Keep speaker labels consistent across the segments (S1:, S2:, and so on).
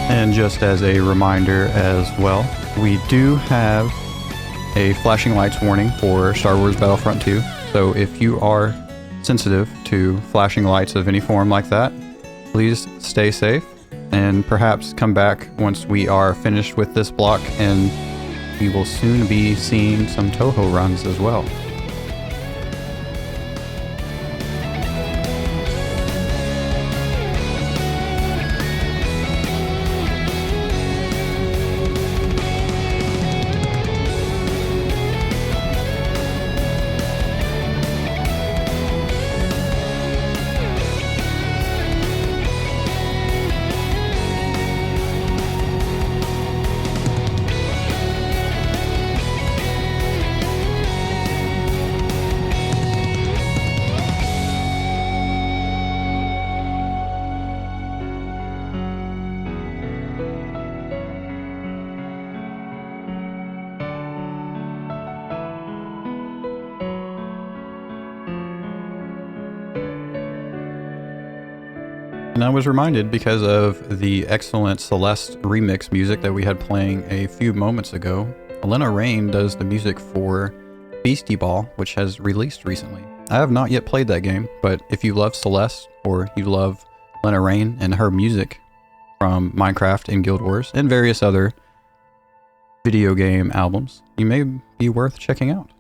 S1: And just as a reminder as well, we do have a flashing lights warning for Star Wars Battlefront 2. So if you are sensitive to flashing lights of any form like that, please stay safe and perhaps come back once we are finished with this block, and we will soon be seeing some Toho runs as well. And I was reminded because of the excellent Celeste remix music that we had playing a few moments ago. Elena Rain does the music for Beastie Ball, which has released recently. I have not yet played that game, but if you love Celeste or you love Elena Rain and her music from Minecraft and Guild Wars and various other video game albums, you may be worth checking out.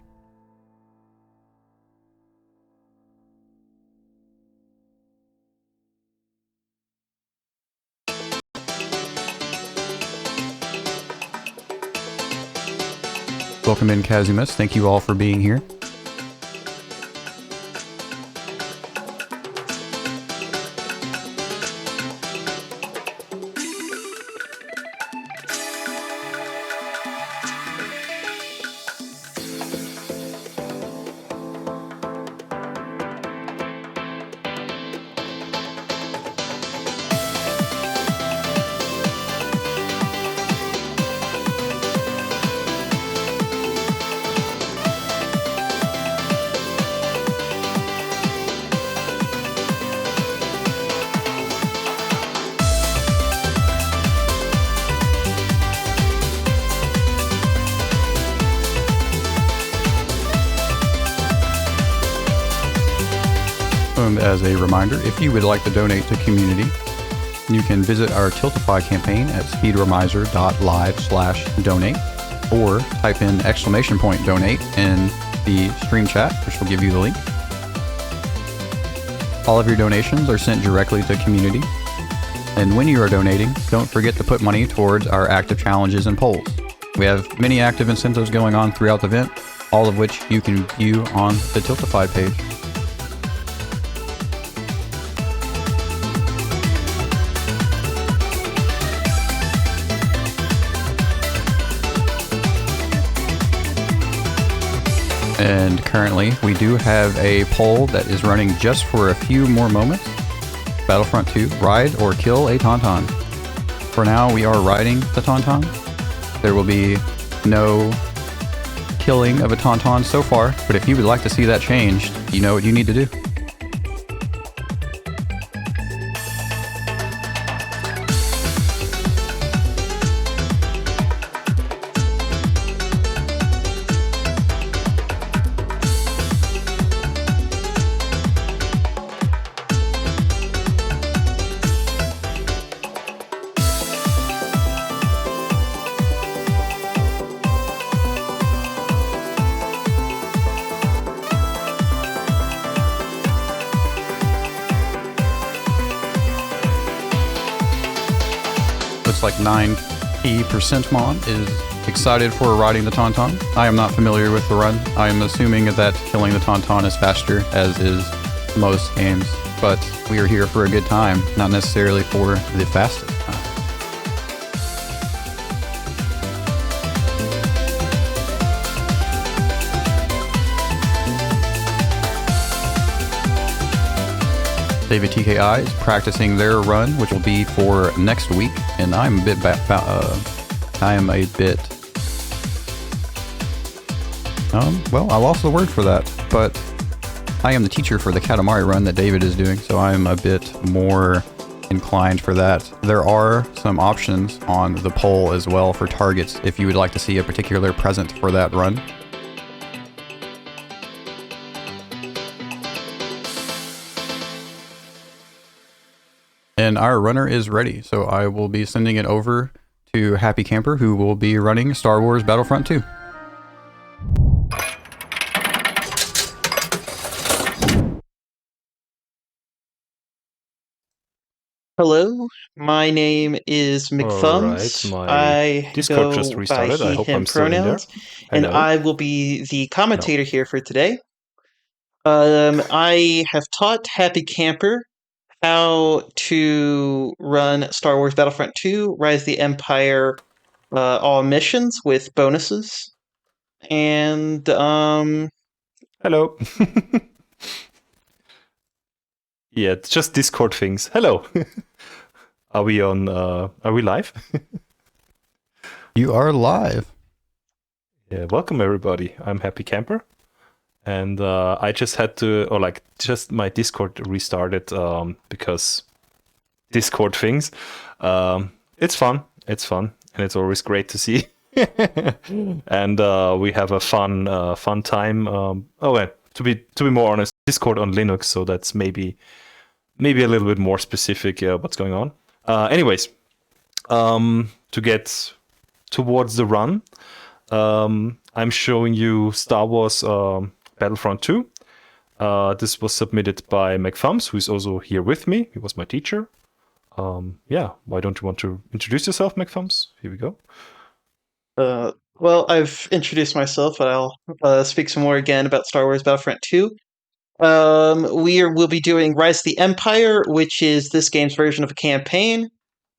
S1: Welcome in, Kazumas. Thank you all for being here. As a reminder, if you would like to donate to QMUNITY, you can visit our Tiltify campaign at speedromizer.live/donate, or type in !donate in the stream chat, which will give you the link. All of your donations are sent directly to QMUNITY, and when you are donating, don't forget to put money towards our active challenges and polls. We have many active incentives going on throughout the event, all of which you can view on the Tiltify page. And currently, we do have a poll that is running just for a few more moments. Battlefront 2, ride or kill a Tauntaun. For now, we are riding the Tauntaun. There will be no killing of a Tauntaun so far, but if you would like to see that changed, you know what you need to do. Looks like 9p% Mon is excited for riding the Tauntaun. I am not familiar with the run. I am assuming that killing the Tauntaun is faster, as is most games, but we are here for a good time, not necessarily for the fastest time. David TKI is practicing their run, which will be for next week, and I'm a bit well, I lost the word for that, but I am the teacher for the Katamari run that David is doing, so I'm a bit more inclined for that. There are some options on the poll as well for targets if you would like to see a particular present for that run. And our runner is ready, so I will be sending it over to Happy Camper, who will be running Star Wars Battlefront 2.
S2: Hello, my name is McThumbs.
S3: Alright, my
S2: I
S3: Discord
S2: go
S3: just
S2: by
S3: restarted. I
S2: he,
S3: hope
S2: him
S3: I'm still in there.
S2: pronouns, and
S3: Hello.
S2: I will be the commentator here for today. I have taught Happy Camper how to run Star Wars Battlefront 2, Rise of the Empire, all missions with bonuses. And,
S3: Hello. Yeah, it's just Discord things. Hello. Are we live?
S1: You are live.
S3: Yeah, welcome everybody. I'm Happy Camper. And I just had to, just my Discord restarted because Discord things. It's fun. And it's always great to see. And we have a fun time. To be more honest, Discord on Linux, so that's maybe a little bit more specific what's going on. Anyways, to get towards the run, I'm showing you Star Wars Battlefront 2. This was submitted by McThumbs, who is also here with me. He was my teacher. Why don't you want to introduce yourself, McThumbs? Here we go.
S2: well, I've introduced myself, but I'll speak some more again about Star Wars Battlefront 2. We'll be doing Rise of the Empire, which is this game's version of a campaign,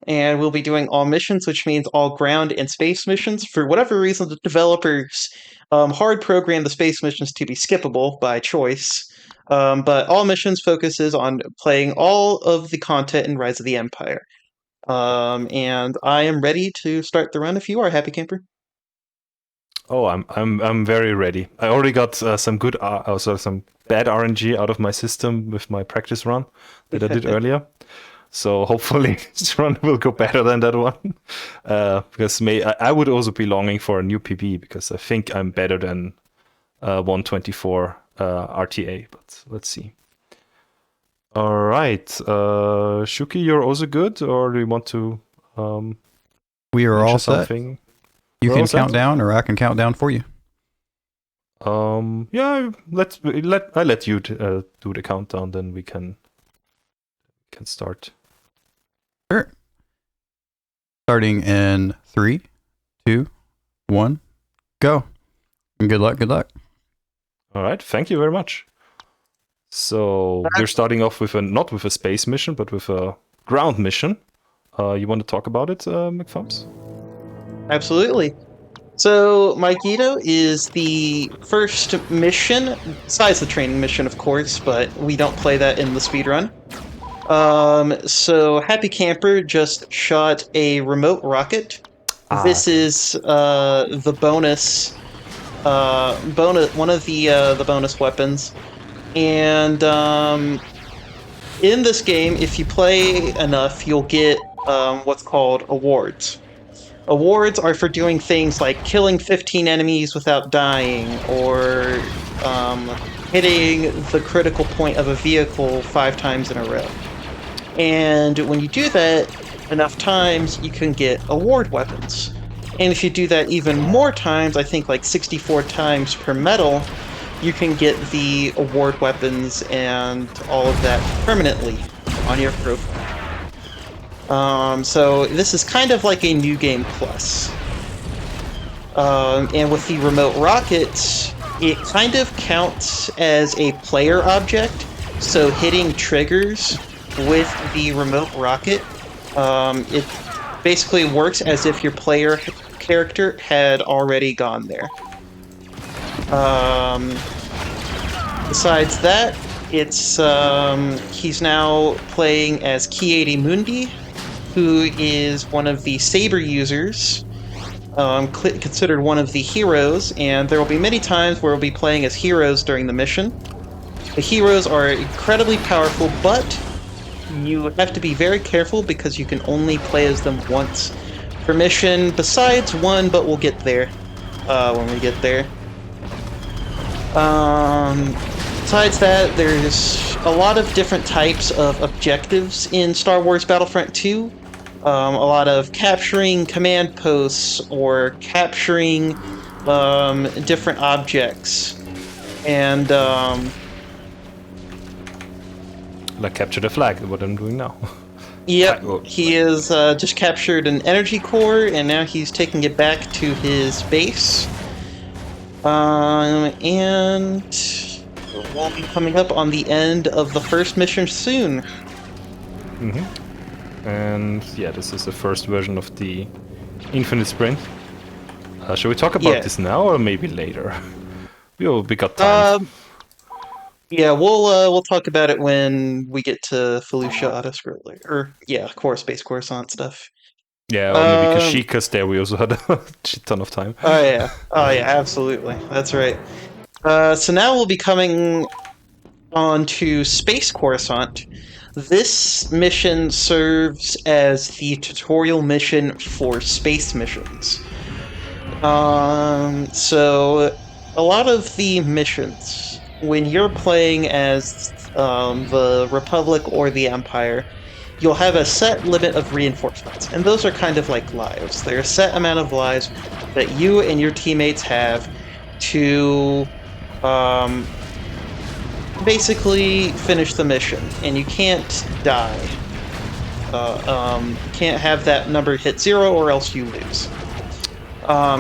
S2: and we'll be doing all missions, which means all ground and space missions. For whatever reason, the developers hard programmed the space missions to be skippable by choice, but all missions focuses on playing all of the content in Rise of the Empire. And I am ready to start the run if you are, Happy Camper.
S3: Oh, I'm very ready. I already got some bad RNG out of my system with my practice run that I did earlier. So hopefully this run will go better than that one. Because I would also be longing for a new PB because I think I'm better than 124 RTA. But let's see. All right, Shuki, you're also good, or do you want to?
S1: We are all set.
S3: Something?
S1: You can count down, or I can count down for you.
S3: Yeah, I let you do the countdown, then we can start.
S1: Sure. Starting in 3, 2, 1, go. And good luck. Good luck.
S3: All right, thank you very much. So we're starting off with not with a space mission, but with a ground mission. You want to talk about it, McThumbs?
S2: Absolutely. So, Magneto is the first mission, besides the training mission, of course, but we don't play that in the speedrun. So Happy Camper just shot a remote rocket. This is the bonus, one of the bonus weapons. And in this game, if you play enough, you'll get what's called awards. Awards are for doing things like killing 15 enemies without dying, or hitting the critical point of a vehicle 5 times in a row. And when you do that enough times, you can get award weapons. And if you do that even more times, I think like 64 times per medal, you can get the award weapons and all of that permanently on your profile. So this is kind of like a New Game Plus. And with the remote rockets, it kind of counts as a player object. So hitting triggers with the remote rocket, it basically works as if your player character had already gone there. Besides that, it's he's now playing as QMUNITY, who is one of the saber users, considered one of the heroes, and there will be many times where we'll be playing as heroes during the mission. The heroes are incredibly powerful, but you have to be very careful because you can only play as them once per mission, besides one, but we'll get there when we get there. Besides that, there's a lot of different types of objectives in Star Wars Battlefront 2. A lot of capturing command posts or capturing different objects. And
S3: like capture the flag, what I'm doing now.
S2: Yep, he has just captured an energy core, and now he's taking it back to his base. And we'll be coming up on the end of the first mission soon.
S3: And yeah, this is the first version of the Infinite Sprint. Shall we talk about this now or maybe later? We got time.
S2: Yeah, we'll talk about it when we get to Felucia Autoscroller, or core Space Coruscant stuff.
S3: Yeah, or maybe Kashyyyka's there. We also had a shit ton of time.
S2: Oh yeah, absolutely. That's right. So now we'll be coming on to Space Coruscant. This mission serves as the tutorial mission for space missions. So a lot of the missions, when you're playing as the Republic or the Empire, you'll have a set limit of reinforcements, and those are kind of like lives. They're a set amount of lives that you and your teammates have to basically finish the mission, and you can't die. You can't have that number hit 0 or else you lose.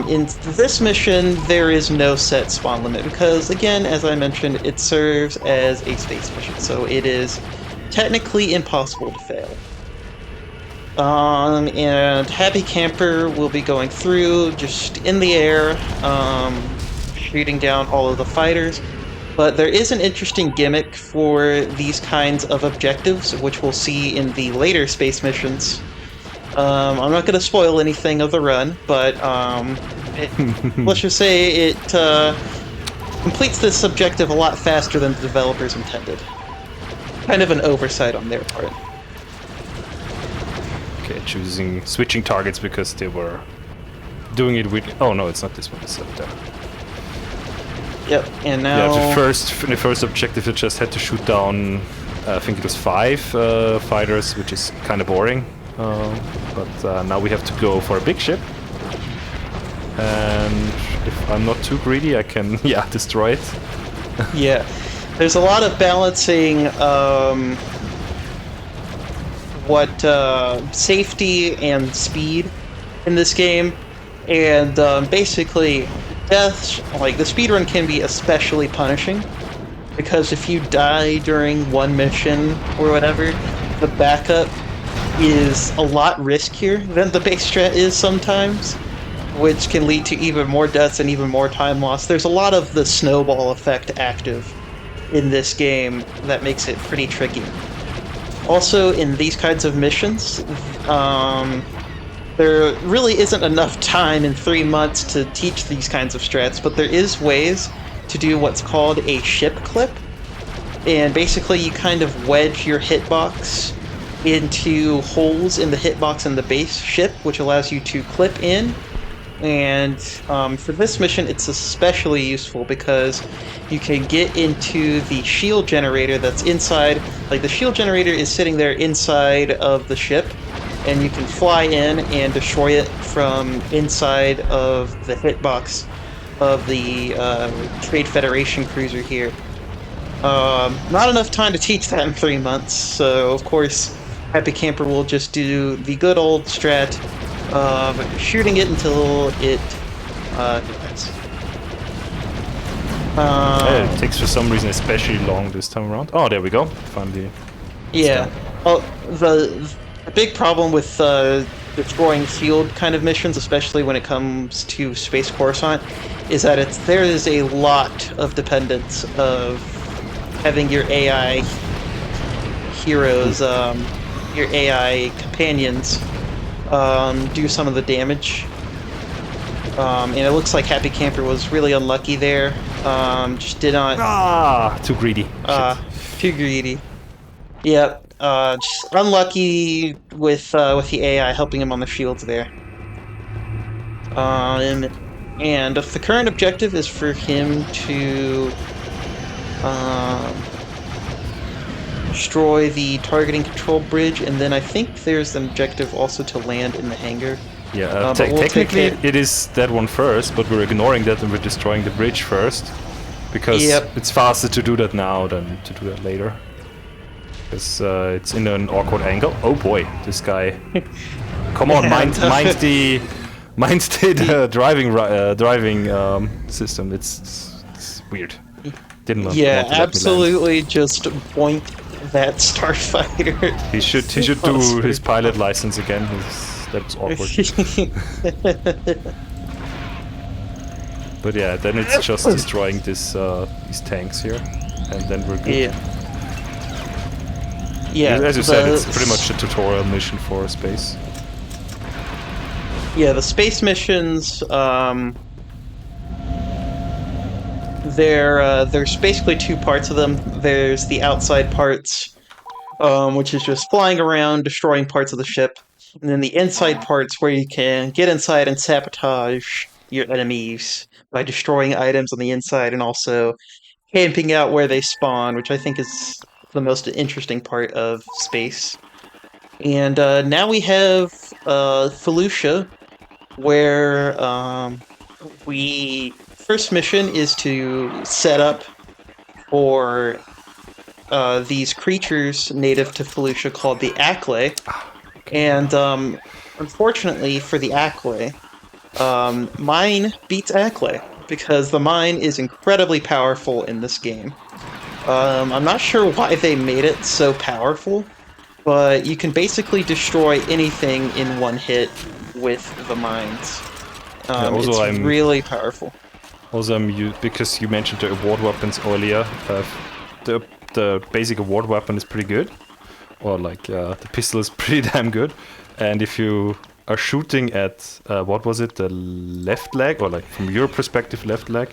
S2: In this mission, there is no set spawn limit because, again, as I mentioned, it serves as a space mission, so it is technically impossible to fail. And Happy Camper will be going through just in the air, shooting down all of the fighters. But there is an interesting gimmick for these kinds of objectives, which we'll see in the later space missions. I'm not going to spoil anything of the run, but let's just say it completes this objective a lot faster than the developers intended. Kind of an oversight on their part.
S3: Okay, switching targets because they were doing it with... Oh no, it's not this one, it's up there.
S2: Yep, and now...
S3: Yeah, the first objective you just had to shoot down, I think it was 5 fighters, which is kind of boring. But now we have to go for a big ship. And if I'm not too greedy, I can, destroy it.
S2: Yeah. There's a lot of balancing safety and speed in this game. And basically, deaths, like the speedrun can be especially punishing. Because if you die during one mission or whatever, the backup is a lot riskier than the base strat is sometimes, which can lead to even more deaths and even more time loss. There's a lot of the snowball effect active in this game that makes it pretty tricky. Also, in these kinds of missions, there really isn't enough time in 3 months to teach these kinds of strats, but there is ways to do what's called a ship clip. And basically you kind of wedge your hitbox into holes in the hitbox in the base ship, which allows you to clip in. And for this mission, it's especially useful because you can get into the shield generator that's inside. Like, the shield generator is sitting there inside of the ship, and you can fly in and destroy it from inside of the hitbox of the Trade Federation cruiser here. Not enough time to teach that in 3 months, so of course Happy Camper will just do the good old strat of shooting it until it dies.
S3: It takes for some reason especially long this time around. Oh, there we go. Finally.
S2: Yeah. Oh, the big problem with destroying field kind of missions, especially when it comes to Space Coruscant, is that there is a lot of dependence of having your AI heroes, your AI companions, do some of the damage. And it looks like Happy Camper was really unlucky there. Just did not...
S3: Too greedy.
S2: Too greedy. Yep. just unlucky with the AI helping him on the shields there. And if the current objective is for him to destroy the targeting control bridge, and then I think there's an objective also to land in the hangar.
S3: Yeah,
S2: But we'll take
S3: technically
S2: it.
S3: it is that one first, but we're ignoring that and we're destroying the bridge first. Because
S2: Yep.
S3: it's faster to do that now than to do that later. Because it's in an awkward angle. Oh boy, this guy. Come on, mind the driving system. It's weird. Didn't want
S2: Yeah,
S3: to let me land.
S2: absolutely. Just point that starfighter.
S3: He should do his pilot license again. That's awkward. But yeah, then it's just destroying these tanks here, and then we're good.
S2: Yeah. Yeah.
S3: As you said, it's pretty much a tutorial mission for space.
S2: Yeah, the space missions. There's basically two parts of them. There's the outside parts, which is just flying around, destroying parts of the ship, and then the inside parts where you can get inside and sabotage your enemies by destroying items on the inside and also camping out where they spawn, which I think is the most interesting part of space. And now we have Felucia, where first mission is to set up for these creatures native to Felucia called the Acklay. And unfortunately for the Acklay, mine beats Acklay because the mine is incredibly powerful in this game. I'm not sure why they made it so powerful, but you can basically destroy anything in one hit with the mines. It's really powerful.
S3: Also, because you mentioned the award weapons earlier, the basic award weapon is pretty good, or like the pistol is pretty damn good, and if you are shooting at what was it, the left leg, or like from your perspective, left leg.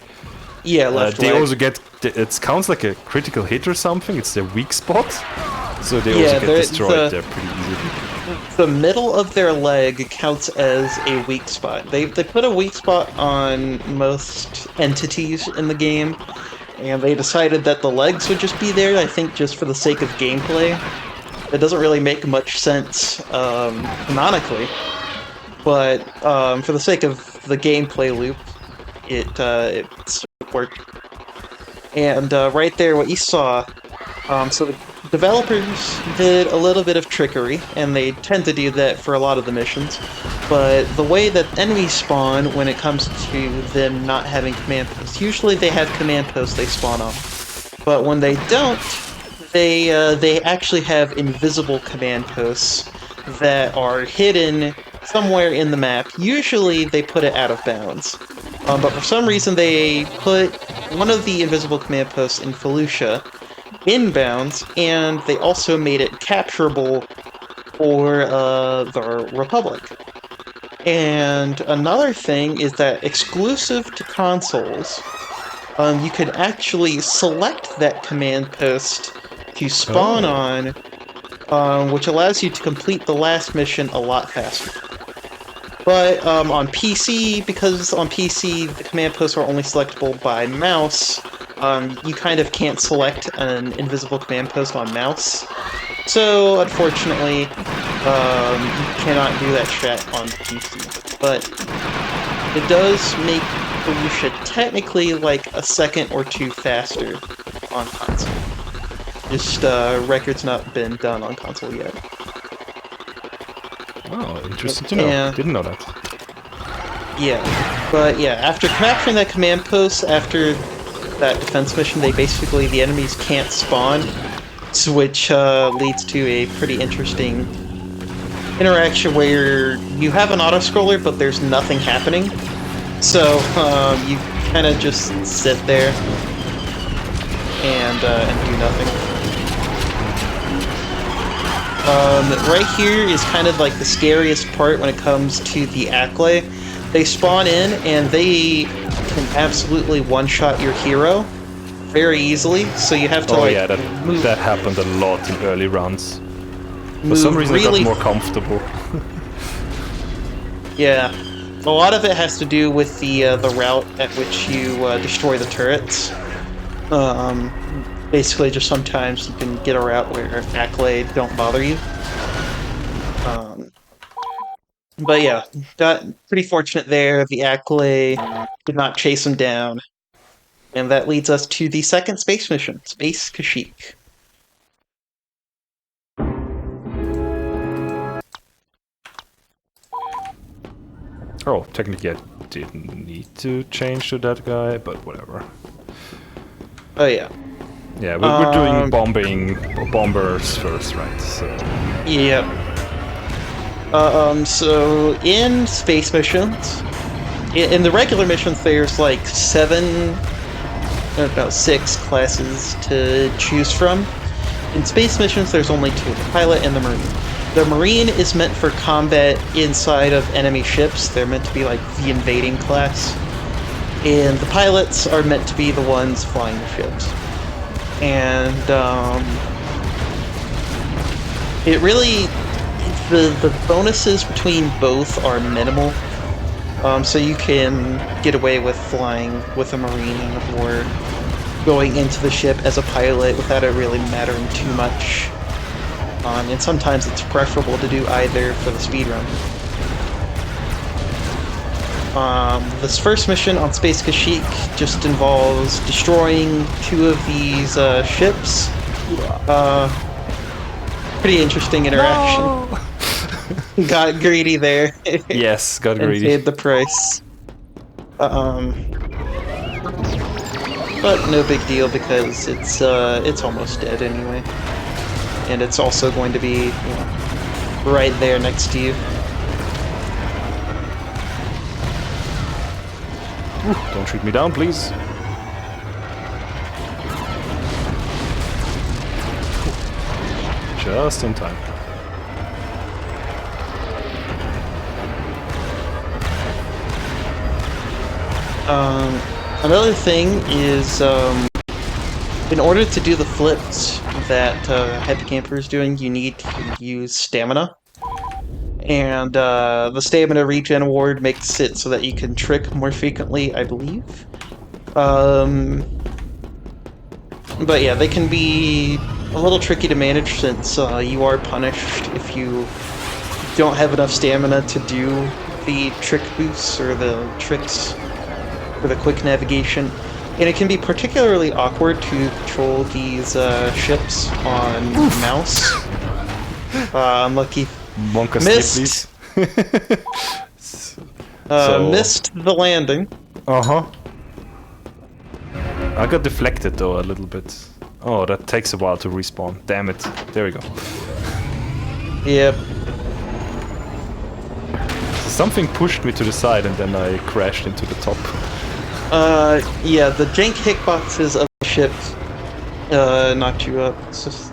S2: Yeah, left leg.
S3: They also get it counts like a critical hit or something. It's their weak spot, so they also get destroyed there pretty easily.
S2: The middle of their leg counts as a weak spot. They put a weak spot on most entities in the game, and they decided that the legs would just be there. I think just for the sake of gameplay. It doesn't really make much sense canonically. But for the sake of the gameplay loop, it worked. And right there, what you saw, so the developers did a little bit of trickery, and they tend to do that for a lot of the missions. But the way that enemies spawn when it comes to them not having command posts, usually they have command posts they spawn on. But when they don't, they actually have invisible command posts that are hidden somewhere in the map. Usually they put it out of bounds. But for some reason they put one of the invisible command posts in Felucia in bounds, and they also made it capturable for the Republic. And another thing is that exclusive to consoles, you can actually select that command post to spawn on, which allows you to complete the last mission a lot faster. But on PC, because on PC the command posts are only selectable by mouse, you kind of can't select an invisible command post on mouse. So, unfortunately, you cannot do that strat on PC. But it does make Felucia technically like a second or two faster on console. Just record's not been done on console yet.
S3: Oh, interesting to know.
S2: Yeah.
S3: Didn't know that.
S2: Yeah, but yeah, after capturing that command post, after that defense mission, the enemies can't spawn, which leads to a pretty interesting interaction where you have an auto-scroller, but there's nothing happening. So you kind of just sit there and do nothing. Right here is kind of like the scariest part when it comes to the Acklay. They spawn in and they can absolutely one-shot your hero very easily, so you have to move.
S3: That happened a lot in early rounds. For some reason, I
S2: really
S3: got more comfortable.
S2: Yeah, a lot of it has to do with the route at which you destroy the turrets. Basically, just sometimes you can get a route where Accolade don't bother you. But yeah, got pretty fortunate there. The Accolade did not chase him down. And that leads us to the second space mission, Space Kashyyyk.
S3: Oh, technically I didn't need to change to that guy, but whatever.
S2: Oh yeah.
S3: Yeah, we're doing bombers first, right? So.
S2: Yep. So in space missions, in the regular missions, there's like 6 classes to choose from. In space missions, there's only 2, the pilot and the marine. The marine is meant for combat inside of enemy ships. They're meant to be like the invading class. And the pilots are meant to be the ones flying the ships. And it really, the bonuses between both are minimal. So you can get away with flying with a marine or going into the ship as a pilot without it really mattering too much. And sometimes it's preferable to do either for the speedrun. This first mission on Space Kashyyyk just involves destroying 2 of these ships. Pretty interesting interaction.
S3: No!
S2: Got greedy there.
S3: Yes, got greedy.
S2: And paid the price. But no big deal because it's almost dead anyway. And it's also going to be, right there next to you.
S3: Don't shoot me down, please. Just in time.
S2: Another thing is, in order to do the flips that Happy Camper is doing, you need to use stamina. And the stamina regen award makes it so that you can trick more frequently, I believe. But yeah, they can be a little tricky to manage since you are punished if you don't have enough stamina to do the trick boosts or the tricks for the quick navigation. And it can be particularly awkward to control these ships on mouse. Unlucky.
S3: Monka
S2: Missed.
S3: please.
S2: Missed the landing.
S3: Uh-huh. I got deflected though a little bit. Oh, that takes a while to respawn. Damn it. There we go.
S2: Yep.
S3: Something pushed me to the side and then I crashed into the top.
S2: Yeah, the jank hitboxes of the ship knocked you up. It's just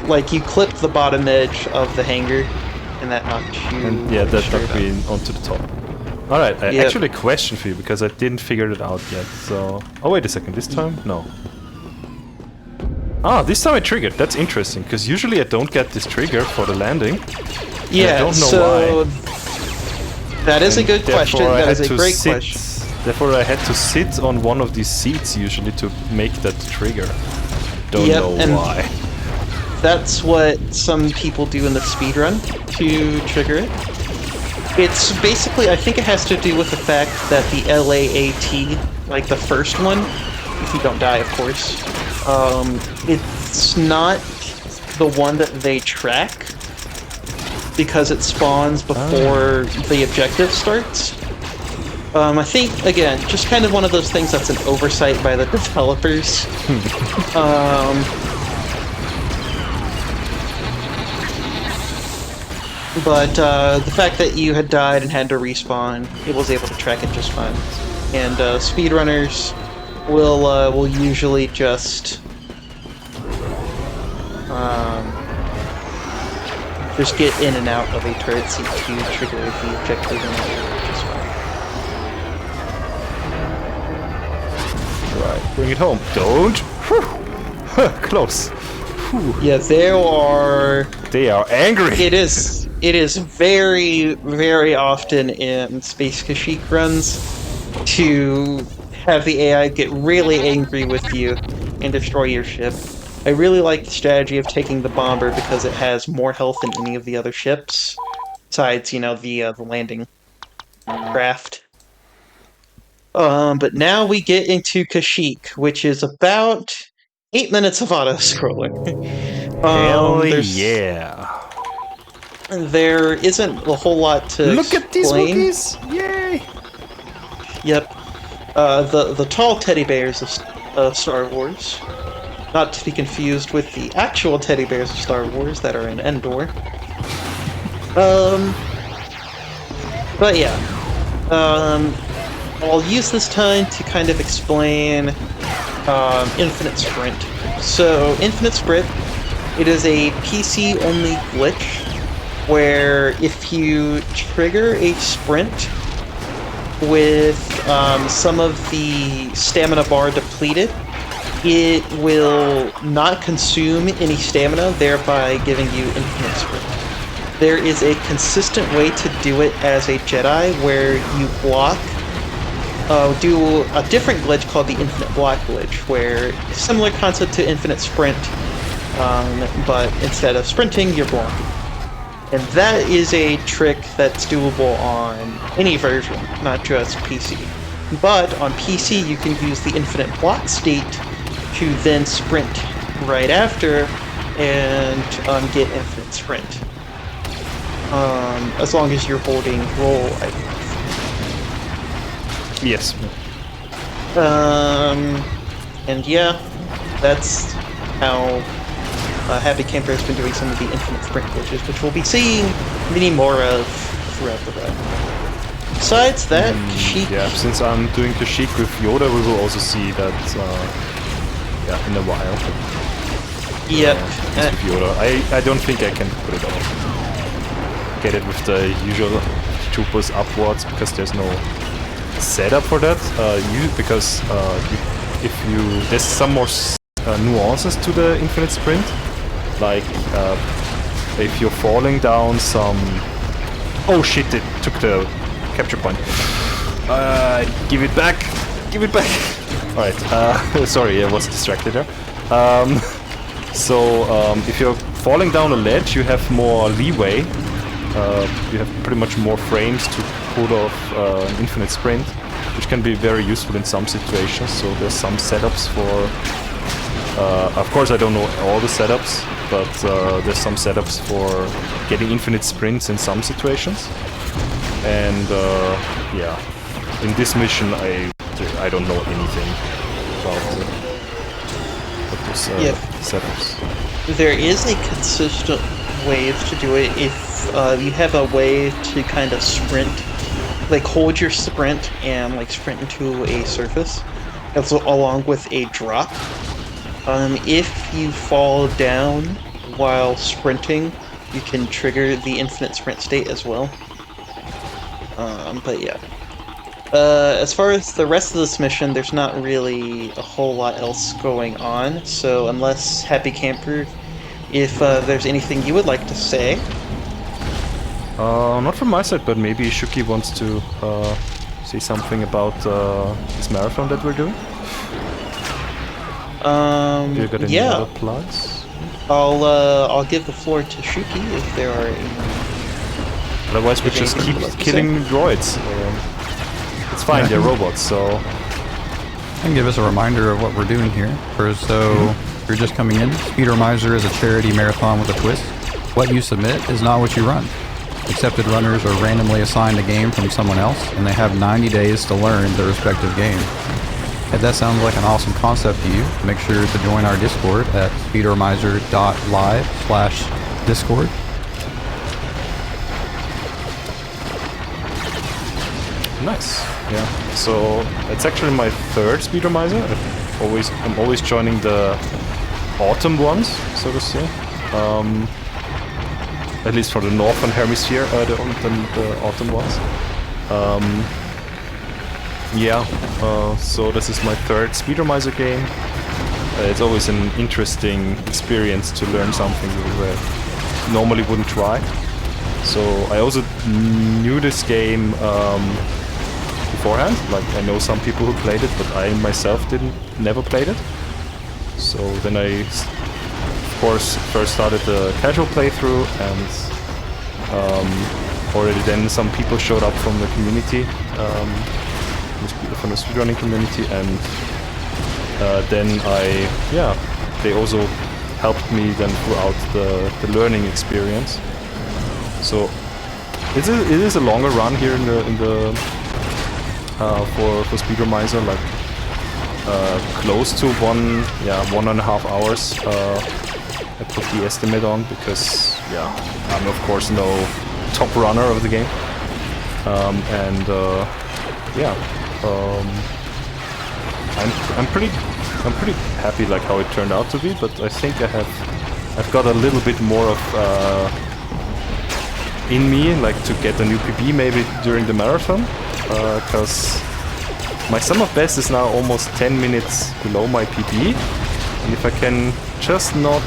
S2: like you clipped the bottom edge of the hangar, and that knocked you.
S3: And yeah, that knocked me onto the top. All right, actually a question for you because I didn't figure it out yet. So, oh wait a second, this time no. Ah, this time I triggered. That's interesting because usually I don't get this trigger for the landing.
S2: Yeah,
S3: I don't know
S2: so
S3: why.
S2: That is a good question. That is a great
S3: sit,
S2: question.
S3: Therefore, I had to sit on one of these seats usually to make that trigger. Don't know why.
S2: That's what some people do in the speedrun to trigger it. It's basically, I think it has to do with the fact that the LAAT, like the first one, if you don't die, of course, it's not the one that they track because it spawns before the objective starts. I think, again, just kind of one of those things that's an oversight by the developers. But the fact that you had died and had to respawn, it was able to track it just fine. And speedrunners will usually just get in and out of a turret seat to trigger the objective and which is fine.
S3: Right, bring it home. Don't! Whew. Close. Whew.
S2: Yeah, there are
S3: They are angry.
S2: It is very, very often in Space Kashyyyk runs to have the AI get really angry with you and destroy your ship. I really like the strategy of taking the bomber because it has more health than any of the other ships, besides, the landing craft. But now we get into Kashyyyk, which is about 8 minutes of auto-scrolling.
S3: Hell
S2: there's
S3: yeah.
S2: There isn't a whole lot to
S3: Look at these
S2: explain.
S3: Wookiees! Yay!
S2: Yep. The tall teddy bears of Star Wars. Not to be confused with the actual teddy bears of Star Wars that are in Endor. But yeah. I'll use this time to kind of explain Infinite Sprint. So, Infinite Sprint, it is a PC-only glitch where if you trigger a sprint with some of the stamina bar depleted, it will not consume any stamina, thereby giving you infinite sprint. There is a consistent way to do it as a Jedi where you block, do a different glitch called the infinite block glitch, where similar concept to infinite sprint, but instead of sprinting, you're blocking. And that is a trick that's doable on any version, not just PC. But on PC, you can use the infinite block state to then sprint right after and get infinite sprint. As long as you're holding roll, I believe.
S3: Yes.
S2: And yeah, that's how Happy Camper has been doing some of the infinite sprint glitches, which we'll be seeing many more of throughout the run. Besides that, Kashyyyk...
S3: Yeah, since I'm doing Kashyyyk with Yoda, we will also see that in a while.
S2: Yep.
S3: With Yoda. I don't think I can put it on. Get it with the usual troopers upwards, because there's no setup for that. There's some more nuances to the infinite sprint. Like, if you're falling down some... Oh shit, it took the capture point. Give it back! Give it back! Alright, sorry, I was distracted there. If you're falling down a ledge, you have more leeway. You have pretty much more frames to pull off an infinite sprint, which can be very useful in some situations. So there's some setups for... of course, I don't know all the setups, but there's some setups for getting infinite sprints in some situations. And yeah, in this mission, I don't know anything about those setups.
S2: There is a consistent way to do it if you have a way to kind of sprint, like hold your sprint and like sprint into a surface, along with a drop. If you fall down while sprinting, you can trigger the infinite sprint state as well. But yeah. As far as the rest of this mission, there's not really a whole lot else going on, so unless Happy Camper, if there's anything you would like to say.
S3: Not from my side, but maybe Shuki wants to say something about this marathon that we're doing. Do you got any other plugs?
S2: I'll give the floor to Shuki if there are any.
S3: Otherwise, we just keep killing droids. It's fine, they're robots, so...
S1: And give us a reminder of what we're doing here. If you're just coming in, Speedromizer is a charity marathon with a twist. What you submit is not what you run. Accepted runners are randomly assigned a game from someone else, and they have 90 days to learn their respective game. If that sounds like an awesome concept to you, make sure to join our Discord at speedromizer.live/Discord.
S3: Nice. Yeah. So it's actually my third Speedromizer. I'm always joining the autumn ones, so to say. At least for the northern hemisphere, the autumn ones. So this is my third Speedromizer game. It's always an interesting experience to learn something normally wouldn't try. So I also knew this game beforehand. Like I know some people who played it, but I myself never played it. So then I, of course, first started the casual playthrough, and already then some people showed up from the community, from the speedrunning community, and then they also helped me then throughout the learning experience. So it is a longer run here in the for Speedromizer, like close to 1.5 hours. I put the estimate on because I'm of course no top runner of the game, I'm pretty happy like how it turned out to be, but I think I've got a little bit more of in me, like to get a new PB maybe during the marathon, because my sum of best is now almost 10 minutes below my PB, and if I can just not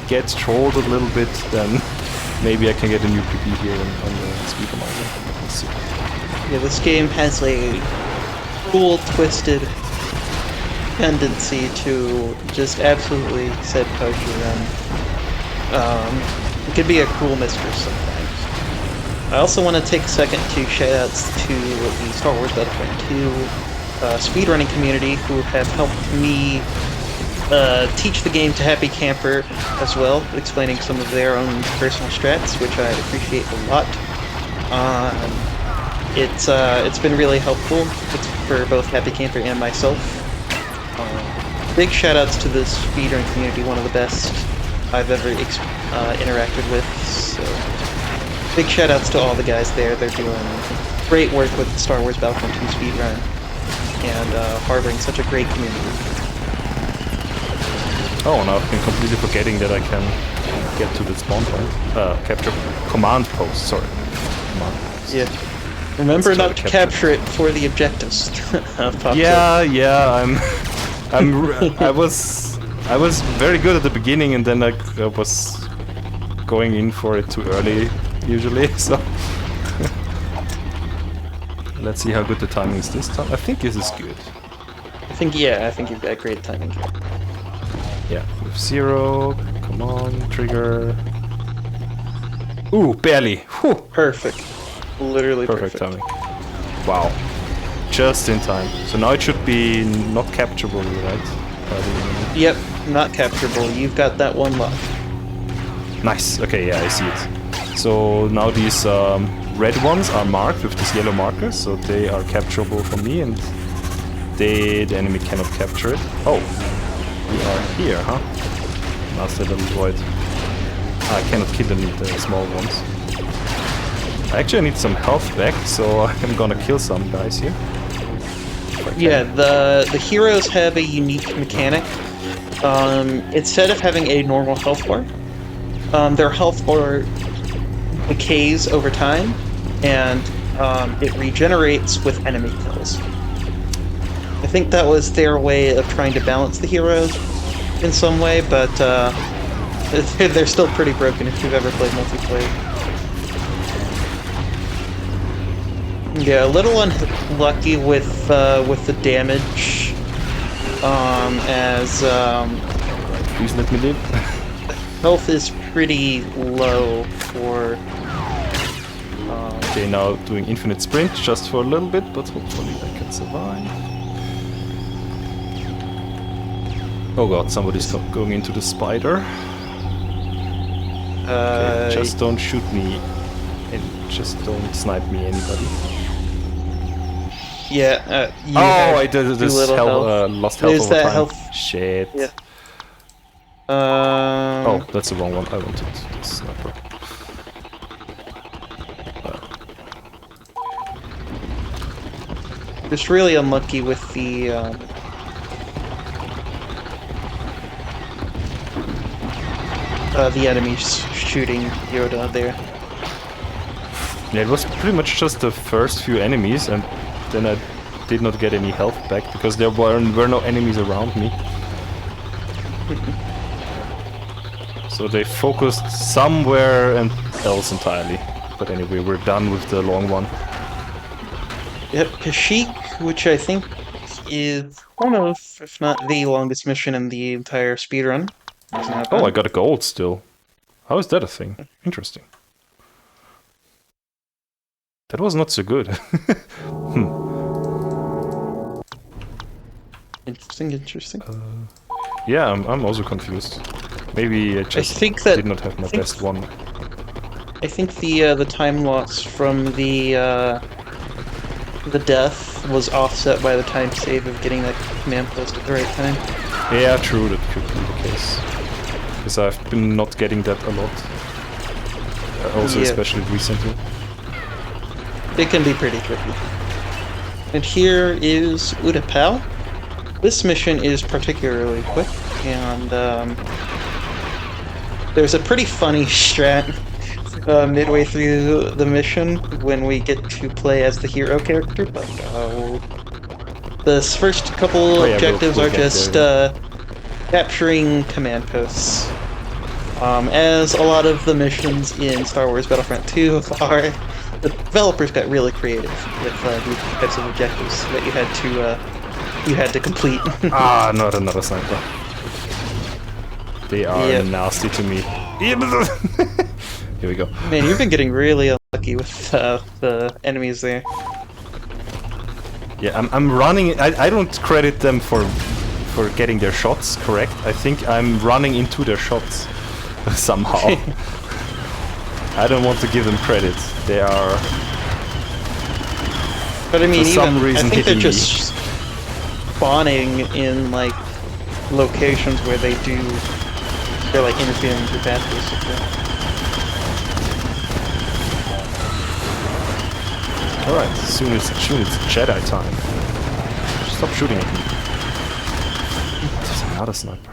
S3: get trolled a little bit, then maybe I can get a new PB here on the Speedromizer. Let's see.
S2: Yeah, this game has a cool, twisted tendency to just absolutely set poacher, and it could be a cool mistress sometimes. I also want to take a second to shoutouts to the Star Wars Battlefront 2 speedrunning community who have helped me teach the game to Happy Camper as well, explaining some of their own personal strats, which I appreciate a lot. It's been really helpful for both Happy Camper and myself. Big shoutouts to the speedrunning community, one of the best I've ever interacted with. So big shoutouts to all the guys there. They're doing great work with Star Wars Battlefront 2 speedrun and harboring such a great community.
S3: Oh, now I've been completely forgetting that I can get to the spawn point. Capture command post, sorry. Command post.
S2: Yeah. Remember not to capture it for the objectives.
S3: I was very good at the beginning, and then I was going in for it too early, usually, so... Let's see how good the timing is this time. I think this is good.
S2: I think you've got great timing here.
S3: Yeah, with 0, come on, trigger. Ooh, barely. Whew.
S2: Perfect. Literally perfect.
S3: Timing. Wow. Just in time. So now it should be not capturable, right?
S2: Yep, not capturable. You've got that one lock.
S3: Nice. Okay, yeah, I see it. So now these red ones are marked with this yellow marker, so they are capturable for me, and the enemy cannot capture it. Oh, we are here, huh? Master little droid. I cannot kill the small ones. Actually, I need some health back, so I'm gonna kill some guys here.
S2: Yeah, the heroes have a unique mechanic. Instead of having a normal health bar, their health bar decays over time, and it regenerates with enemy kills. I think that was their way of trying to balance the heroes in some way, but they're still pretty broken if you've ever played multiplayer. Yeah, a little unlucky with the damage, as
S3: please let me live.
S2: Health is pretty low for...
S3: Okay, now doing infinite sprint just for a little bit, but hopefully I can survive. Oh god, somebody's going into the spider. Okay, just don't shoot me, and just don't snipe me, anybody.
S2: Yeah,
S3: I did this lost health over time.
S2: Health.
S3: Shit.
S2: Yeah.
S3: Oh, that's the wrong one. I wanted the sniper.
S2: Just really unlucky with the enemies shooting Yoda there.
S3: Yeah, it was pretty much just the first few enemies, and then I did not get any health back because there were no enemies around me. So they focused somewhere else entirely. But anyway, we're done with the long one.
S2: Yep, Kashyyyk, which I think is one of, if not the longest mission in the entire speedrun.
S3: Oh, I got a gold still. How is that a thing? Interesting. That was not so good.
S2: Interesting.
S3: Yeah, I'm also confused. Maybe I just did not have my best one.
S2: I think the time loss from the death was offset by the time save of getting that command post at the right time.
S3: Yeah, true, that could be the case. Because I've been not getting that a lot. Also, especially recently.
S2: It can be pretty tricky. And here is Utapau. This mission is particularly quick, and there's a pretty funny strat midway through the mission when we get to play as the hero character, but this first couple objectives are just capturing command posts. As a lot of the missions in Star Wars Battlefront 2 are, the developers got really creative with these types of objectives that you had to complete.
S3: Ah, not another sniper. They are nasty to me. Here we go.
S2: Man, you've been getting really unlucky with the enemies there.
S3: Yeah, I'm running. I don't credit them for getting their shots correct. I think I'm running into their shots somehow. I don't want to give them credit. They are,
S2: but I mean,
S3: for some reason,
S2: I think
S3: hitting
S2: they're just spawning in like locations where they're like interfering with your path, basically.
S3: Alright, soon it's Jedi time. Stop shooting at me. There's another sniper.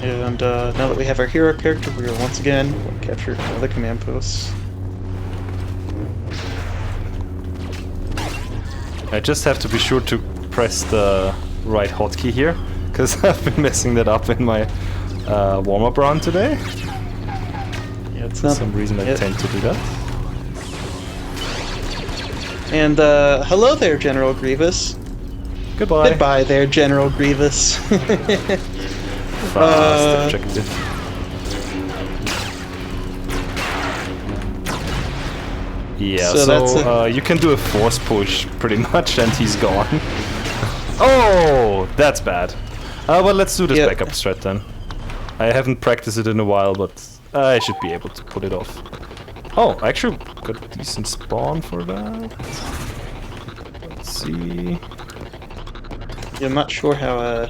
S2: And now that we have our hero character, we are once again going to capture another command post.
S3: I just have to be sure to press the right hotkey here, because I've been messing that up in my warm-up run today.
S2: Yeah, it's
S3: For
S2: not,
S3: some reason I tend to do that.
S2: And hello there, General Grievous.
S3: Goodbye.
S2: Goodbye there, General Grievous.
S3: Fast objective. Yeah, so you can do a force push pretty much and he's gone. Oh, that's bad. Well, let's do this backup strat then. I haven't practiced it in a while, but I should be able to pull it off. Oh, I actually got a decent spawn for that. Let's see.
S2: Yeah, I'm not sure how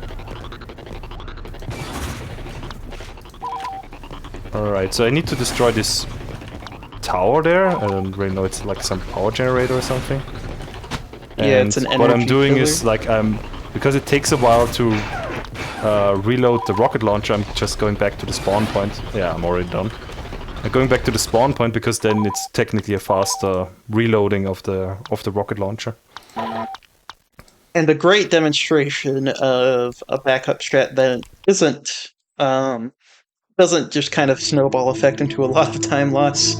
S3: Alright, so I need to destroy this tower there. I don't really know, it's like some power generator or something.
S2: Yeah, it's an energy
S3: what I'm doing
S2: filler.
S3: is like because it takes a while to reload the rocket launcher, I'm just going back to the spawn point. Yeah, I'm already done. I'm going back to the spawn point because then it's technically a faster reloading of the rocket launcher.
S2: And a great demonstration of a backup strat that doesn't just kind of snowball effect into a lot of time loss.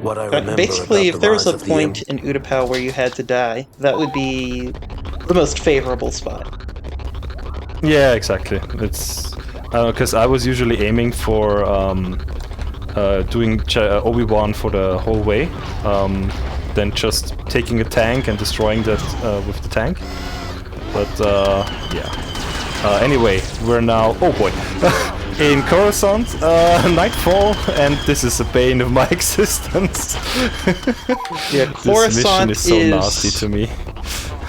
S4: What I remember
S2: Basically,
S4: about
S2: if there was
S4: the
S2: a
S4: rise of
S2: point in Utapau where you had to die, that would be the most favorable spot.
S3: Yeah, exactly. It's because I was usually aiming for doing Obi-Wan for the whole way, then just taking a tank and destroying that with the tank. But yeah. Anyway, we're now. Oh boy. In Coruscant, Nightfall, and this is a bane of my existence.
S2: Yeah,
S3: This mission is so nasty to me.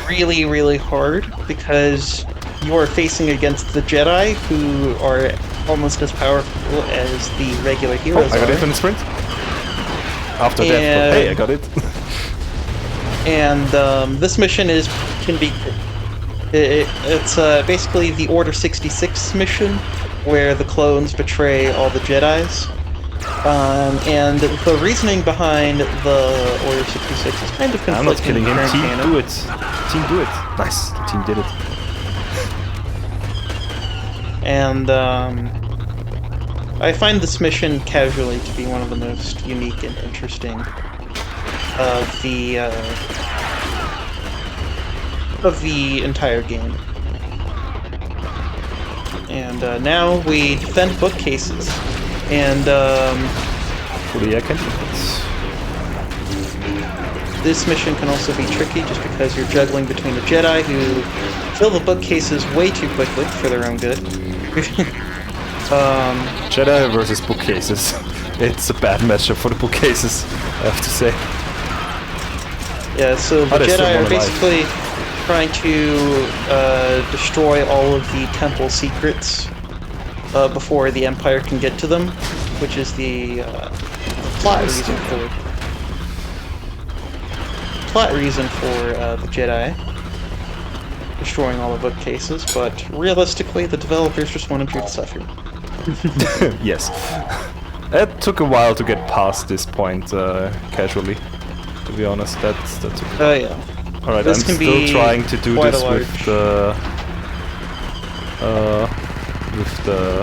S2: Really, really hard because you are facing against the Jedi, who are almost as powerful as the regular heroes.
S3: I got infinite sprint. After death, but hey, I got it.
S2: And this mission can be. It's basically the Order 66 mission, where the clones betray all the Jedis. And the reasoning behind the Order 66 is kind of conflicting.
S3: I'm not killing him.
S2: current
S3: Team,
S2: canon.
S3: do it. Team, do it. Nice. The team did it.
S2: And I find this mission casually to be one of the most unique and interesting of the entire game. And now we defend bookcases. And
S3: Hopefully I can do it.
S2: this mission can also be tricky just because you're juggling between the Jedi who fill the bookcases way too quickly for their own good.
S3: Jedi versus bookcases. It's a bad matchup for the bookcases, I have to say.
S2: Yeah, so the
S3: there's still
S2: Jedi
S3: one
S2: are
S3: alive.
S2: basically trying to destroy all of the temple secrets before the Empire can get to them, which is the plot reason for the Jedi destroying all the bookcases. But realistically, the developers just wanted you to suffer.
S3: Yes. It took a while to get past this point casually, to be honest. That took a while.
S2: Oh yeah.
S3: Alright,
S2: This
S3: I'm
S2: can
S3: still
S2: be
S3: trying to do
S2: quite
S3: this
S2: a
S3: with the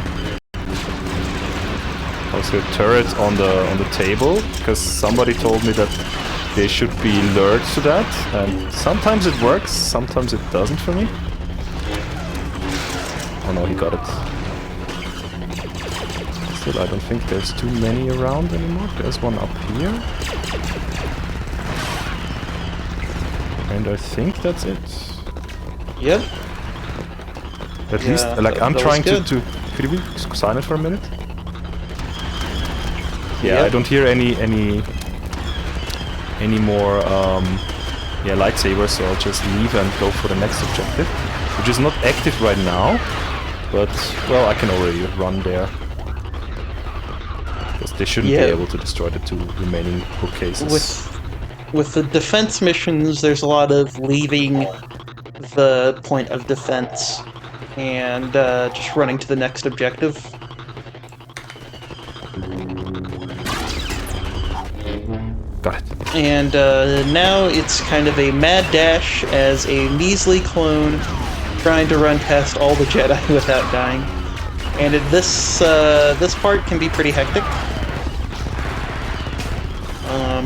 S3: also turret on the table, because somebody told me that they should be lured to that, and sometimes it works, sometimes it doesn't for me. Oh no, he got it. Still, I don't think there's too many around anymore. There's one up here. And I think that's it.
S2: Yep.
S3: At least, like, I'm
S2: that was
S3: trying
S2: good.
S3: to... Could you be silent for a minute? Yeah,
S2: Yep.
S3: I don't hear any more, lightsabers, so I'll just leave and go for the next objective, which is not active right now, but, well, I can already run there. Because they shouldn't be able to destroy the two remaining bookcases.
S2: With the defense missions, there's a lot of leaving the point of defense and just running to the next objective.
S3: Got it.
S2: And now it's kind of a mad dash as a measly clone trying to run past all the Jedi without dying. And this part can be pretty hectic.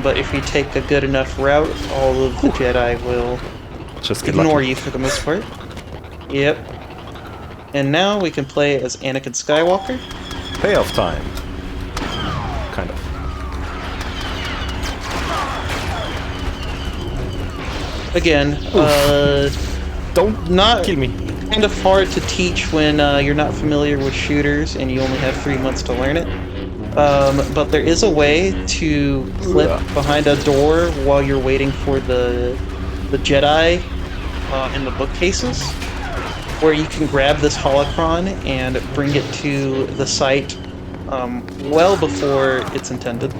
S2: But if you take a good enough route, all of the Jedi will
S3: Just get
S2: ignore
S3: lucky.
S2: you for the most part. Yep. And now we can play as Anakin Skywalker.
S3: Payoff time. Kind of.
S2: Again,
S3: Don't
S2: not
S3: kill me.
S2: kind of hard to teach when you're not familiar with shooters and you only have 3 months to learn it. But there is a way to clip behind a door while you're waiting for the Jedi in the bookcases, where you can grab this holocron and bring it to the site well before it's intended.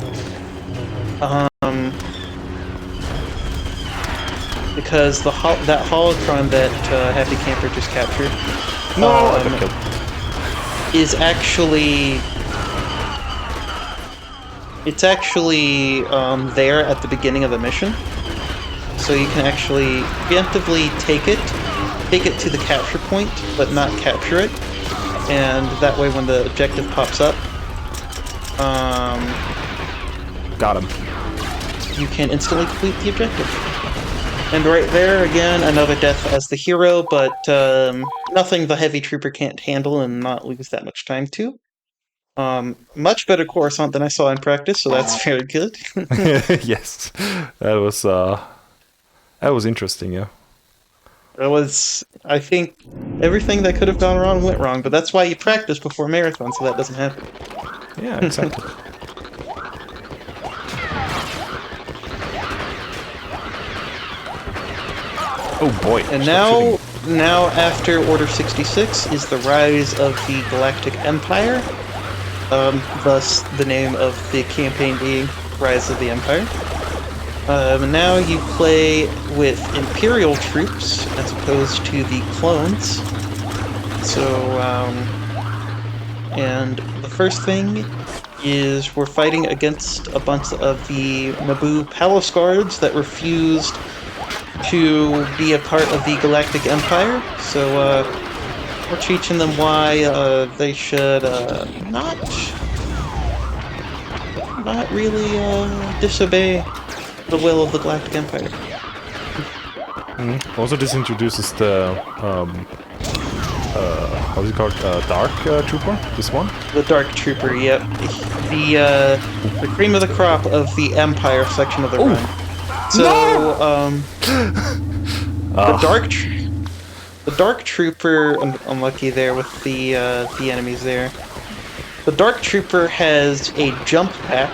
S2: Because that holocron that Happy Camper just captured
S3: I got killed.
S2: is actually... It's actually there at the beginning of the mission, so you can actually preemptively take it to the capture point, but not capture it, and that way when the objective pops up,
S3: Got him.
S2: you can instantly complete the objective. And right there, again, another death as the hero, but nothing the heavy trooper can't handle and not lose that much time to. Much better Coruscant than I saw in practice, so that's very good.
S3: Yes, that was interesting. Yeah.
S2: I think everything that could have gone wrong went wrong, but that's why you practice before marathon, so that doesn't happen.
S3: Yeah, exactly. Oh boy.
S2: And
S3: stop shooting.
S2: now after Order 66 is the rise of the Galactic Empire, thus the name of the campaign being Rise of the Empire. Now you play with Imperial troops as opposed to the clones. So, and the first thing is we're fighting against a bunch of the Naboo palace guards that refused to be a part of the Galactic Empire. So we're teaching them why they should not really disobey the will of the Galactic Empire.
S3: Also, this introduces the how's it called? Dark Trooper. This one.
S2: The Dark Trooper, yep. The cream of the crop of the Empire section of the run. So, the Dark Trooper, unlucky there with the enemies there. The Dark Trooper has a jump pack,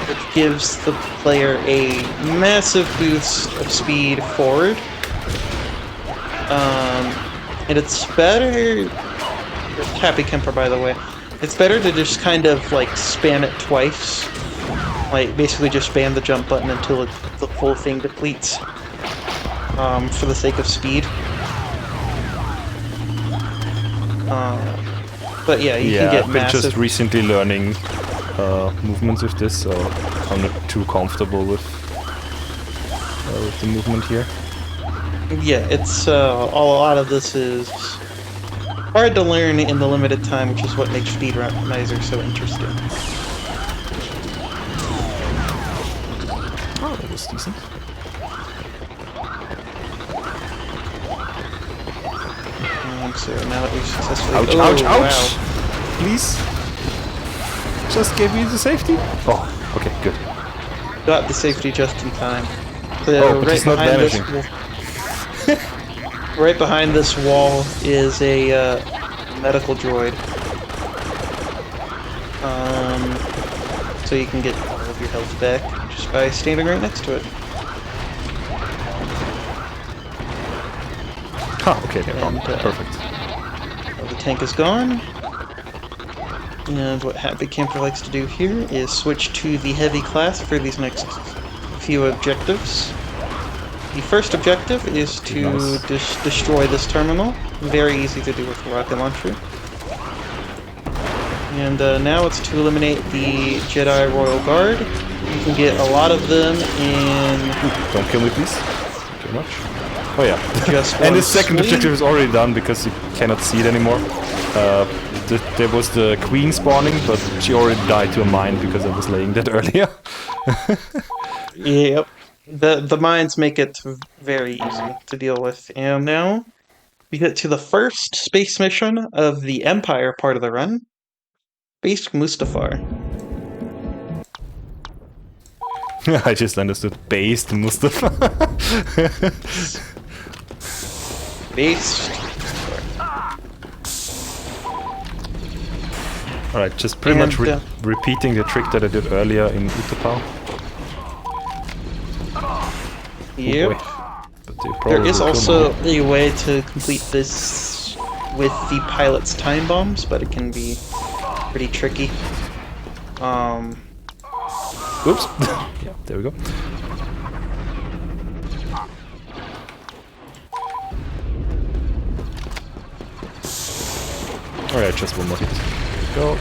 S2: which gives the player a massive boost of speed forward. And it's better... Happy Camper, by the way. It's better to just kind of, like, spam it twice. Like, basically just spam the jump button until the full thing depletes. For the sake of speed. But yeah, you can get
S3: I've been
S2: massive...
S3: just recently learning movements with this, so I'm not too comfortable with the movement here.
S2: Yeah, it's a lot of this is hard to learn in the limited time, which is what makes Speedromizer so interesting.
S3: Oh, that was decent.
S2: So now that we've successfully...
S3: Ouch,
S2: oh,
S3: ouch, ouch!
S2: wow.
S3: Please! Just give me the safety? Oh, okay, good.
S2: Got the safety just in time. So
S3: Oh, but he's not vanishing.
S2: Right behind this wall is a medical droid. So you can get all of your health back just by standing right next to it.
S3: Ah, okay, they're gone.
S2: And,
S3: Perfect.
S2: Well, the tank is gone. And what Happy Camper likes to do here is switch to the heavy class for these next few objectives. The first objective is to destroy this terminal. Very easy to do with a rocket launcher. And now it's to eliminate the Jedi Royal Guard. You can get a lot of them in...
S3: Don't kill me, please. Thank you very much. Oh yeah.
S2: Just
S3: And
S2: one
S3: the second
S2: swing.
S3: objective is already done because you cannot see it anymore. There was the queen spawning, but she already died to a mine because I was laying that earlier.
S2: Yep. The mines make it very easy to deal with. And now we get to the first space mission of the Empire part of the run. Base Mustafar.
S3: I just understood based Mustafa.
S2: Base.
S3: Alright, just pretty much repeating the trick that I did earlier in Utapau.
S2: Yep. There is also a way to complete this with the pilot's time bombs, but it can be pretty tricky.
S3: Oops. Yeah, there we go. Alright, just one more hit. Go.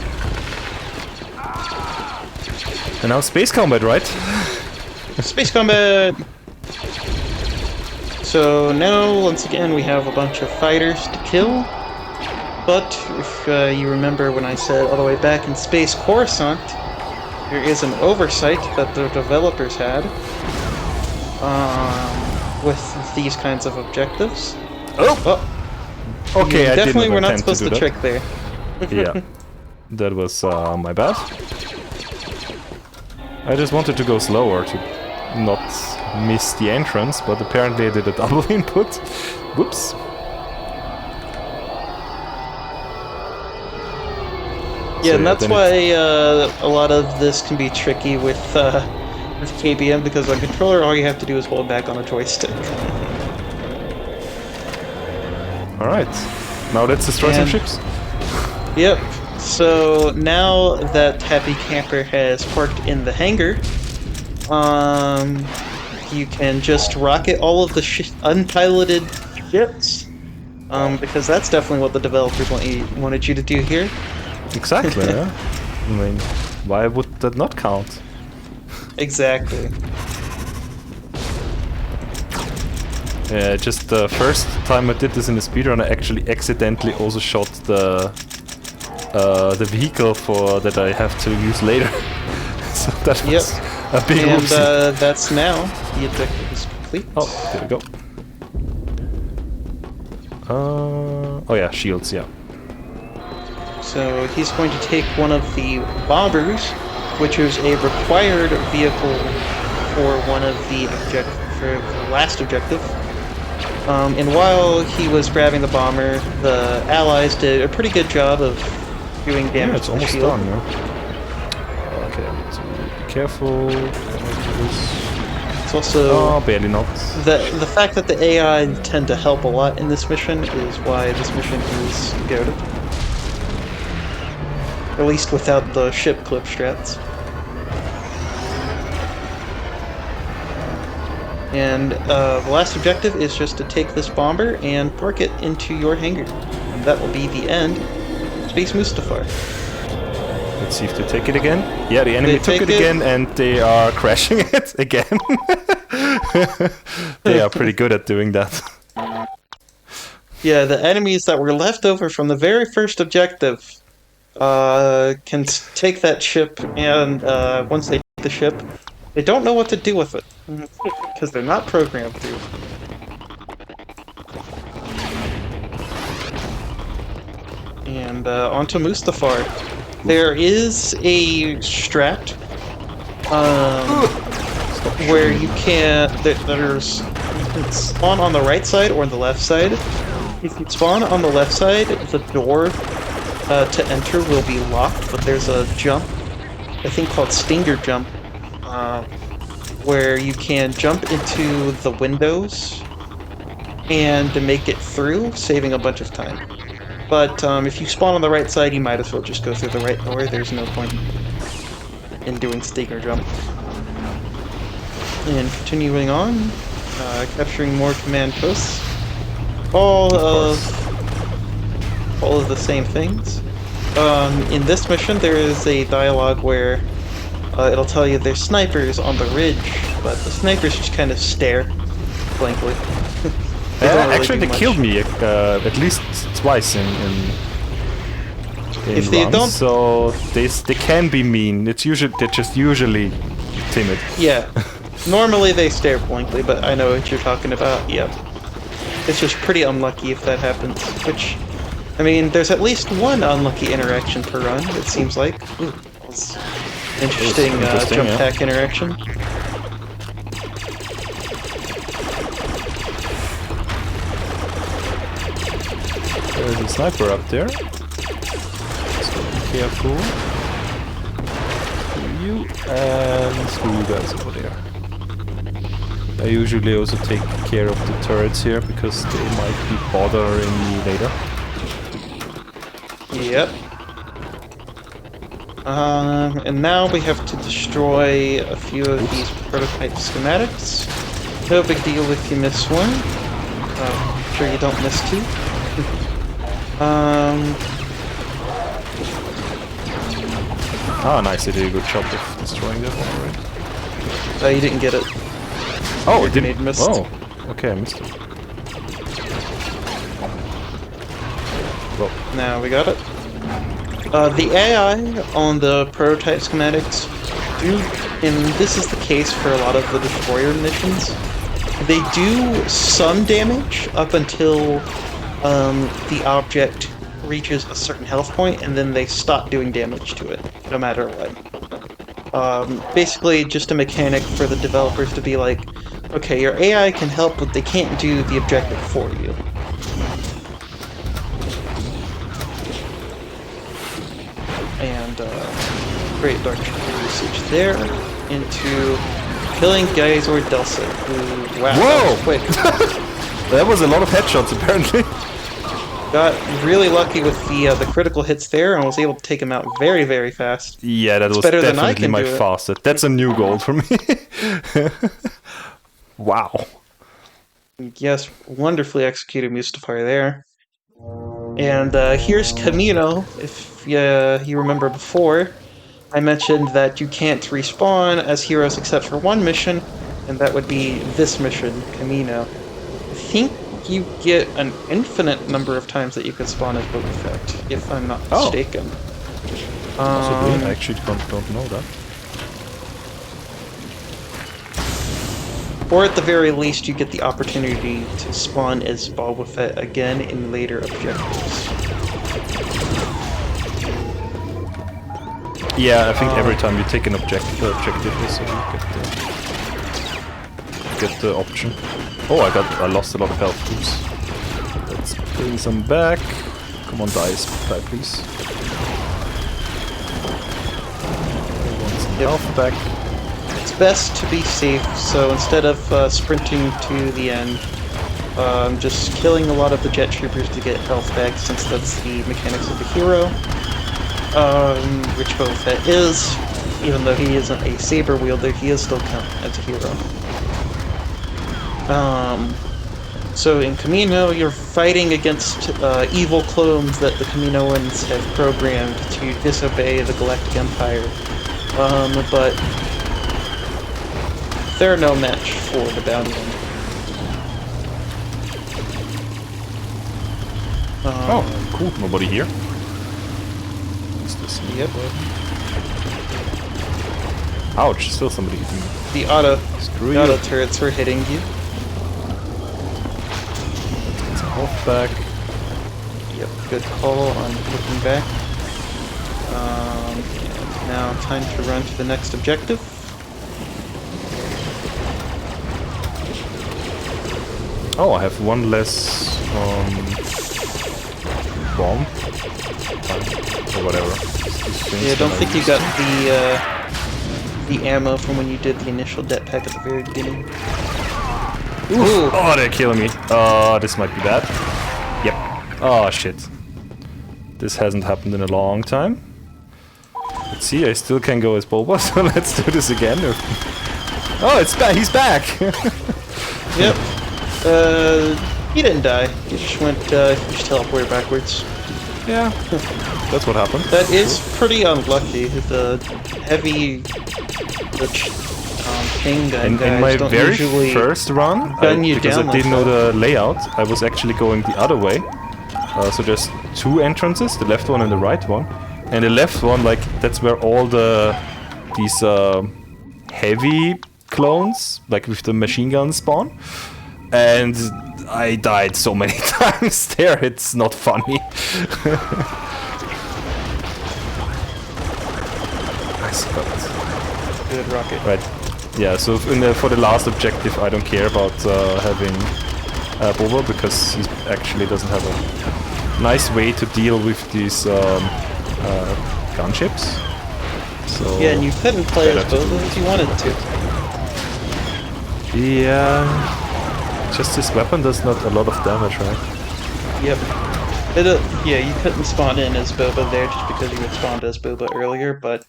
S3: And now space combat, right?
S2: Space combat! So now, once again, we have a bunch of fighters to kill. But if you remember when I said all the way back in Space Coruscant, there is an oversight that the developers had with these kinds of objectives.
S3: Oh! Okay, I
S2: definitely
S3: didn't
S2: we're not
S3: intend
S2: supposed to
S3: do that.
S2: trick there.
S3: Yeah, that was my bad. I just wanted to go slower to not miss the entrance, but apparently I did a double input. Whoops.
S2: Yeah, and that's why a lot of this can be tricky with KBM, because on controller all you have to do is hold back on a joystick.
S3: Alright, now let's destroy some ships.
S2: Yep, so now that Happy Camper has parked in the hangar, you can just rocket all of the unpiloted ships, because that's definitely what the developers wanted you to do here.
S3: Exactly, yeah. I mean, Why would that not count?
S2: Exactly.
S3: Yeah, just the first time I did this in a speedrun, I actually accidentally also shot the vehicle that I have to use later. So that was a big
S2: And
S3: whoopsie.
S2: that's now the objective is complete.
S3: Oh, there we go. Oh yeah, shields, yeah.
S2: So he's going to take one of the bombers, which is a required vehicle for one of the last objective. And while he was grabbing the bomber, the allies did a pretty good job of doing damage
S3: Yeah, it's
S2: to the
S3: almost
S2: shield.
S3: done, yeah. Okay, I need to be careful.
S2: It's also
S3: Oh, barely not.
S2: the fact that the AI tend to help a lot in this mission is why this mission is good. At least without the ship clip strats. And the last objective is just to take this bomber and park it into your hangar. And that will be the end of Space Mustafar.
S3: Let's see if they take it again. Yeah, the enemy
S2: They
S3: took
S2: take
S3: it
S2: it.
S3: again and they are crashing it again. They are pretty good at doing that.
S2: Yeah, the enemies that were left over from the very first objective can take that ship, and once they take the ship, they don't know what to do with it. Because they're not programmed to. And onto Mustafar. There is a strat where you can spawn on the right side or the left side. If you spawn on the left side, the door to enter will be locked, but there's a jump, I think called Stinger Jump, where you can jump into the windows and make it through, saving a bunch of time. But if you spawn on the right side, you might as well just go through the right door. There's no point in doing Stinger Jump. And continuing on, capturing more command posts. All of the same things. In this mission, there is a dialogue where it'll tell you there's snipers on the ridge, but the snipers just kind of stare blankly.
S3: Actually, they killed me at least twice in
S2: If they
S3: runs,
S2: don't-
S3: so they can be mean. They're just usually timid.
S2: Yeah. Normally they stare blankly, but I know what you're talking about. Yep. It's just pretty unlucky if that happens. Which, I mean, there's at least one unlucky interaction per run, it seems like. Ooh, that's interesting jump
S3: yeah.
S2: pack interaction.
S3: There's a sniper up there. So be careful. Screw you and screw you guys over there. I usually also take care of the turrets here because they might be bothering me later.
S2: Yep. And now we have to destroy a few of these prototype schematics. No big deal if you miss one. I'm sure you don't miss two.
S3: Nice, they did a good job of destroying that one already.
S2: You didn't get it.
S3: Oh,
S2: Your
S3: it didn't.
S2: grenade missed.
S3: Oh, okay, I missed it. Well,
S2: Now we got it. The AI on the prototype schematics and this is the case for a lot of the destroyer missions, they do some damage up until the object reaches a certain health point, and then they stop doing damage to it, no matter what. Basically, just a mechanic for the developers to be like, okay, your AI can help, but they can't do the objective for you. And great dark usage there into killing Geysor Delsa, who, wow, that was quick.
S3: that was a lot of headshots apparently.
S2: Got really lucky with the critical hits there and was able to take him out very, very fast.
S3: Yeah, that was
S2: better than I
S3: definitely
S2: can
S3: my
S2: do it.
S3: fastest. That's a new goal for me. Wow.
S2: Yes, wonderfully executed Mustafar there. And here's Camino, if you remember before. I mentioned that you can't respawn as heroes except for one mission, and that would be this mission, Camino. I think you get an infinite number of times that you could spawn as Boba Fett, if I'm not mistaken.
S3: Possibly. I actually don't know that.
S2: Or at the very least, you get the opportunity to spawn as Boba Fett again in later objectives.
S3: Yeah, I think every time you take an objective is so you get the option. Oh, I lost a lot of health. Oops. Let's bring some back. Come on, die please. I want some health back.
S2: It's best to be safe, so instead of sprinting to the end, just killing a lot of the jet troopers to get health back, since that's the mechanics of the hero. Which Boba Fett is, even though he isn't a saber wielder, he is still counted as a hero. So in Camino, you're fighting against evil clones that the Caminoans have programmed to disobey the Galactic Empire. But they're no match for the bounty hunter.
S3: Oh, cool. Nobody here. What's this?
S2: Yep.
S3: Ouch, still somebody hitting me.
S2: The auto
S3: you.
S2: turrets were hitting you.
S3: Let's get some health back.
S2: Yep, good call on looking back. And now time to run to the next objective.
S3: Oh, I have one less bomb. Or whatever.
S2: Yeah, I don't think you got the ammo from when you did the initial det pack at the very beginning.
S3: Ooh. Oh, they're killing me. This might be bad. Yep. Oh, shit. This hasn't happened in a long time. Let's see, I still can go as Boba, so let's do this again. Oh, it's back. He's back.
S2: Yep. He didn't die. He just went, he just teleported backwards.
S3: Yeah. That's what happened.
S2: That is pretty unlucky. The heavy... chain gun guys
S3: in my
S2: don't
S3: very
S2: usually
S3: first run, because I didn't know the layout, I was actually going the other way. So there's two entrances, the left one and the right one. And the left one, like, that's where all these heavy clones, like with the machine gun spawn. And I died so many times there, it's not funny. Nice, but...
S2: Good rocket.
S3: Right. Yeah, so for the last objective, I don't care about having Boba, because he actually doesn't have a nice way to deal with these gunships. So
S2: Yeah, and you couldn't play as Boba if you wanted to.
S3: Yeah, just this weapon does not a lot of damage, right?
S2: Yep. Yeah, you couldn't spawn in as Boba there just because you had spawned as Boba earlier, but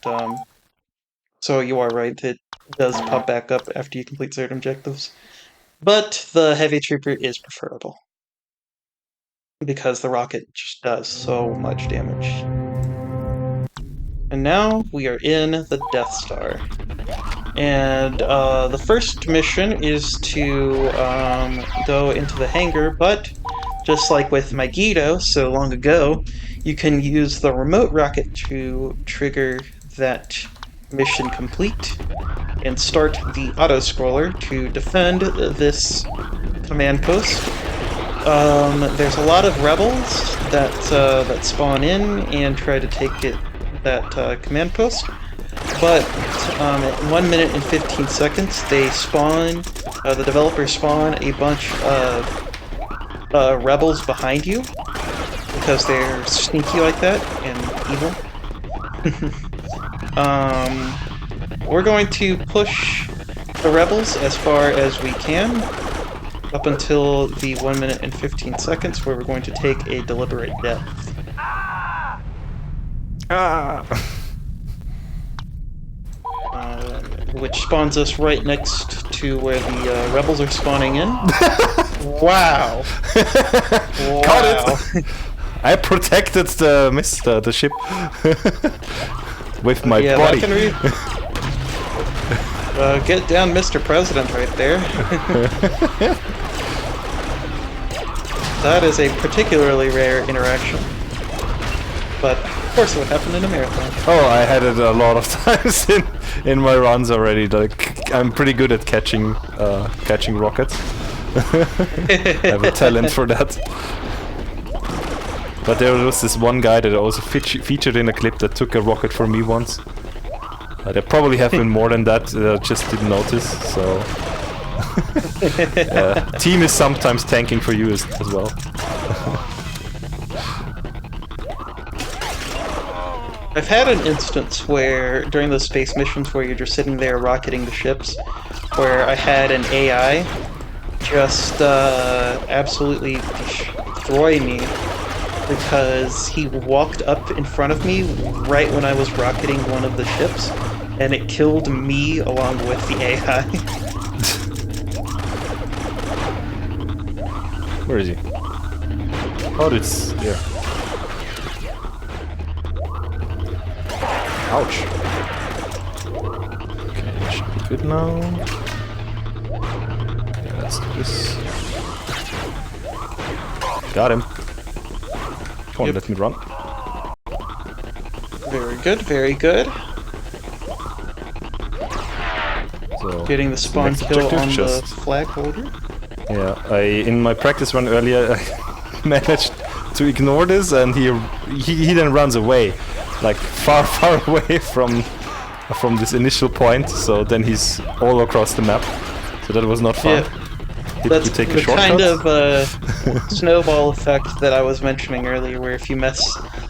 S2: so you are right, it does pop back up after you complete certain objectives. But the heavy trooper is preferable, because the rocket just does so much damage. And now we are in the Death Star. And the first mission is to go into the hangar, but just like with Megiddo so long ago, you can use the remote rocket to trigger that mission complete and start the auto-scroller to defend this command post. There's a lot of rebels that spawn in and try to take that command post, but at 1 minute and 15 seconds they spawn, the developers spawn a bunch of rebels behind you because they're sneaky like that and evil. We're going to push the rebels as far as we can up until the 1 minute and 15 seconds where we're going to take a deliberate death. Which spawns us right next to where the rebels are spawning in. Wow!
S3: Caught it! I protected the ship. with my
S2: yeah,
S3: body.
S2: that can read. Get down, Mr. President, right there. That is a particularly rare interaction. But, of course, it would happen in a marathon.
S3: Oh, I had it a lot of times in my runs already. Like, I'm pretty good at catching rockets. I have a talent for that. But there was this one guy that also featured in a clip that took a rocket for me once. There probably have been more than that, I just didn't notice, so... team is sometimes tanking for you as well.
S2: I've had an instance where, during those space missions where you're just sitting there rocketing the ships, where I had an AI just absolutely destroy me because he walked up in front of me right when I was rocketing one of the ships, and it killed me along with the AI.
S3: Where is he? Oh, it's there. Ouch. Okay, should be good now. Yeah, let's do this. Got him. Come on,
S2: Yep.
S3: let me run.
S2: Very good, very good.
S3: So,
S2: Getting the spawn
S3: next
S2: kill
S3: objective,
S2: on the
S3: just-
S2: flag holder.
S3: Yeah, in my practice run earlier, I managed to ignore this, and he then runs away, like far away from this initial point. So then he's all across the map. So that was not fun.
S2: Yeah.
S3: Did
S2: That's
S3: you take a
S2: the
S3: shortcut?
S2: kind of snowball effect that I was mentioning earlier, where if you mess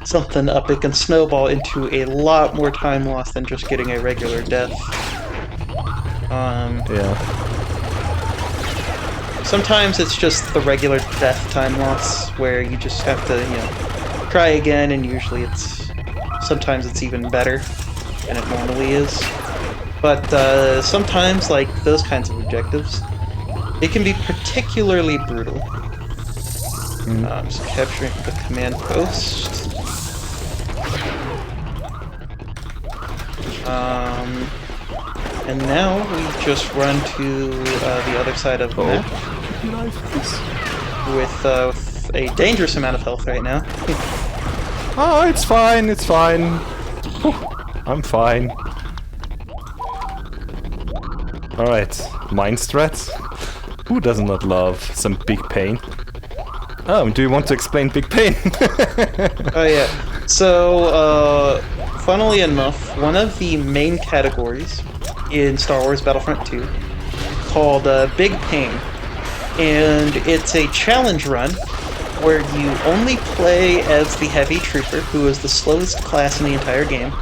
S2: something up, it can snowball into a lot more time loss than just getting a regular death.
S3: Yeah.
S2: Sometimes it's just the regular death time loss, where you just have to, try again, and usually sometimes it's even better than it normally is. But sometimes, like those kinds of objectives, it can be particularly brutal. So capturing the command post. And now we just run to the other side of the map with a dangerous amount of health right now.
S3: Oh, it's fine, it's fine. Whew, I'm fine. Alright, mind strats. Who does not love some big pain? Oh, do you want to explain big pain?
S2: Oh yeah. So, funnily enough, one of the main categories in Star Wars Battlefront 2 called Big Pain, and it's a challenge run where you only play as the Heavy Trooper, who is the slowest class in the entire game.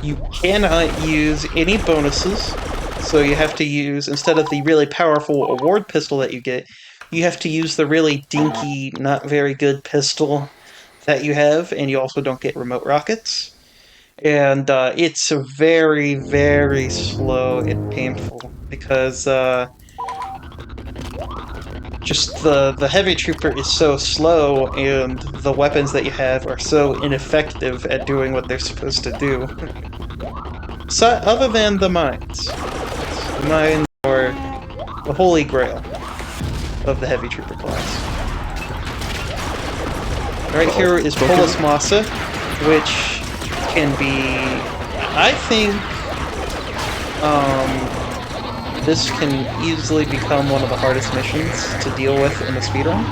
S2: You cannot use any bonuses, so you have to use, instead of the really powerful award pistol that you get, you have to use the really dinky, not very good pistol that you have, and you also don't get remote rockets. And it's very, very slow and painful, because just the Heavy Trooper is so slow, and the weapons that you have are so ineffective at doing what they're supposed to do. So, other than the mines. The mines are the holy grail of the Heavy Trooper class. Right here is Polis Massa, which can be... I think this can easily become one of the hardest missions to deal with in a speedrun.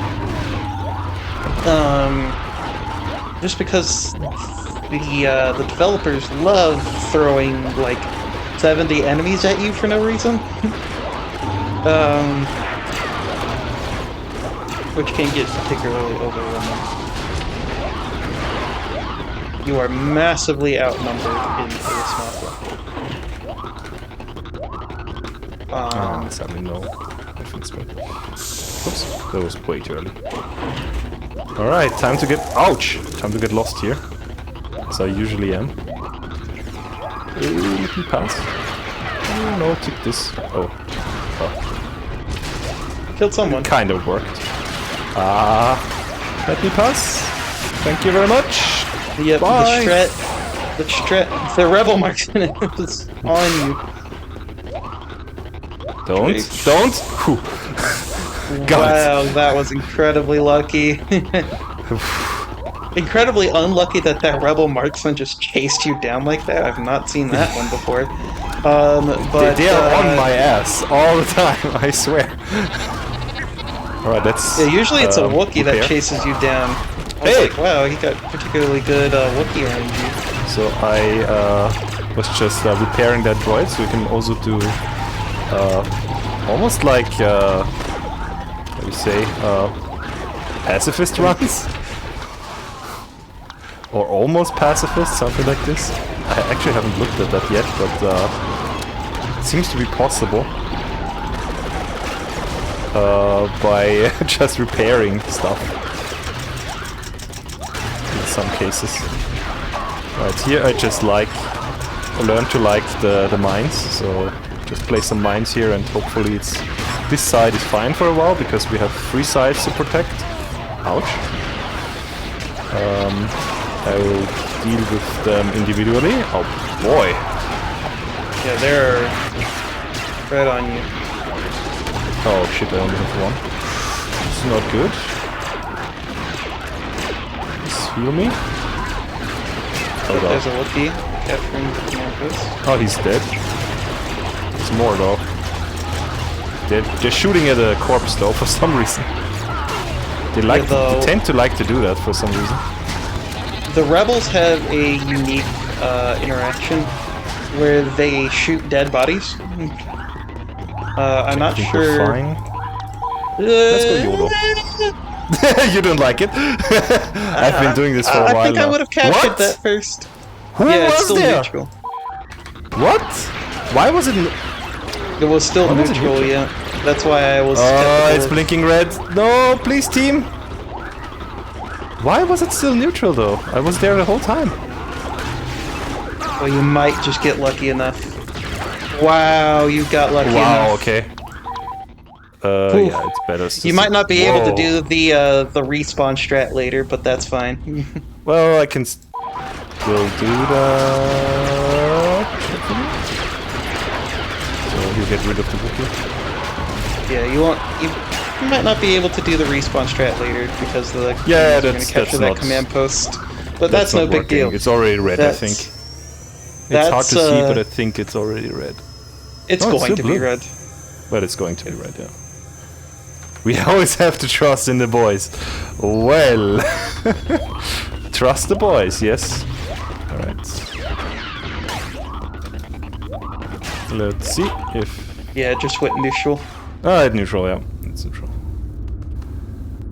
S2: Just because the developers love throwing like 70 enemies at you for no reason. Which can get particularly overwhelming. You are massively outnumbered in Polis Massa.
S3: Sadly no. Oops, that was way too early. Alright, time to get... Ouch! Time to get lost here. As I usually am. Let me pass. Oh, no, take this. Oh.
S2: Killed someone.
S3: Kind of worked. Let me pass. Thank you very much.
S2: Yep,
S3: Bye.
S2: The rebel marksman is on you.
S3: Don't. Whew.
S2: Wow, that was incredibly lucky. Incredibly unlucky that rebel marksman just chased you down like that. I've not seen that one before. But
S3: they are on my ass all the time, I swear. Alright, that's...
S2: Yeah, usually it's a Wookiee
S3: repair.
S2: that chases you down. I was like, wow, he got particularly good Wookiee around you.
S3: So I was just repairing that droid, so you can also do almost like, what do you say, pacifist runs? Or almost pacifist, something like this. I actually haven't looked at that yet, but it seems to be possible. By just repairing stuff. In some cases. Right, here I just learn to like the mines, so just place some mines here and hopefully this side is fine for a while because we have 3 sides to protect. Ouch. I will deal with them individually. Oh boy.
S2: Yeah, they're right on you.
S3: Oh shit, I only have 1. It's not good. Just heal me.
S2: Oh, there's a Wookiee capturing Marcus.
S3: Oh, he's dead. There's more though. They're shooting at a corpse though for some reason. They tend to like to do that for some reason.
S2: The rebels have a unique interaction where they shoot dead bodies. I'm not sure.
S3: Fine. Let's go YOLO. You don't like it? I've been doing this for a while
S2: I think
S3: now.
S2: I would have captured that first.
S3: Who
S2: yeah, it's
S3: was
S2: still
S3: there?
S2: neutral.
S3: What? Why was it?
S2: It was still
S3: Why was it
S2: neutral,
S3: neutral?
S2: yeah. That's why I was.
S3: Oh, it's blinking red. No, please, team. Why was it still neutral though? I was there the whole time.
S2: Well, you might just get lucky enough. Wow, you got lucky enough.
S3: Wow. Okay. Yeah, it's better.
S2: You might not be able to do the respawn strat later, but that's fine.
S3: Well, I can still do that. So you get rid of the Wookiee.
S2: Yeah, you won't. You might not be able to do the respawn strat later because the
S3: Yeah,
S2: going to capture that command post. But that's no
S3: not
S2: big
S3: working.
S2: deal.
S3: It's already red, I think. It's hard to see, but I think it's already red.
S2: It's
S3: Oh, it's
S2: going
S3: still
S2: to be
S3: blue.
S2: red.
S3: But it's going to be red, yeah. We always have to trust in the boys. Well, trust the boys, yes. Alright. Let's see if...
S2: Yeah, it just went neutral.
S3: Ah, it's neutral, yeah. It's neutral.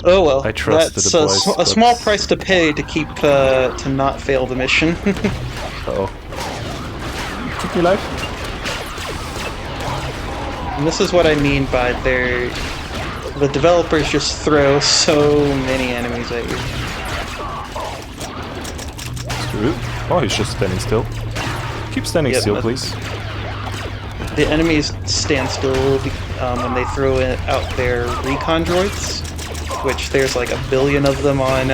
S2: Oh well,
S3: I trust
S2: that's
S3: the boys,
S2: a small price to pay to keep to not fail the mission.
S3: Uh-oh. Keep me alive.
S2: And this is what I mean by the developers just throw so many enemies at you.
S3: Screw. Oh, he's just standing still. Keep standing
S2: Yep,
S3: still, please.
S2: The enemies stand still when they throw out their recon droids, which there's like 1 billion of them on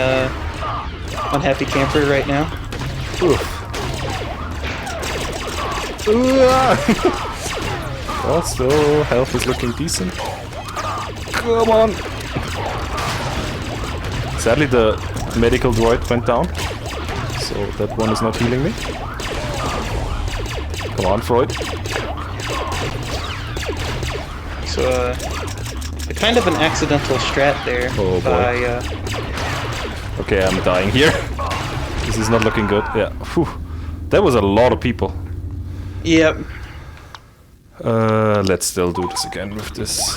S2: Happy Camper right now.
S3: Well, still, health is looking decent. Come on! Sadly, the medical droid went down, so that one is not healing me. Come on, Freud.
S2: So, a kind of an accidental strat there.
S3: Oh, boy. Okay, I'm dying here. This is not looking good. Yeah. Whew. That was a lot of people.
S2: Yep.
S3: Let's still do this again with this.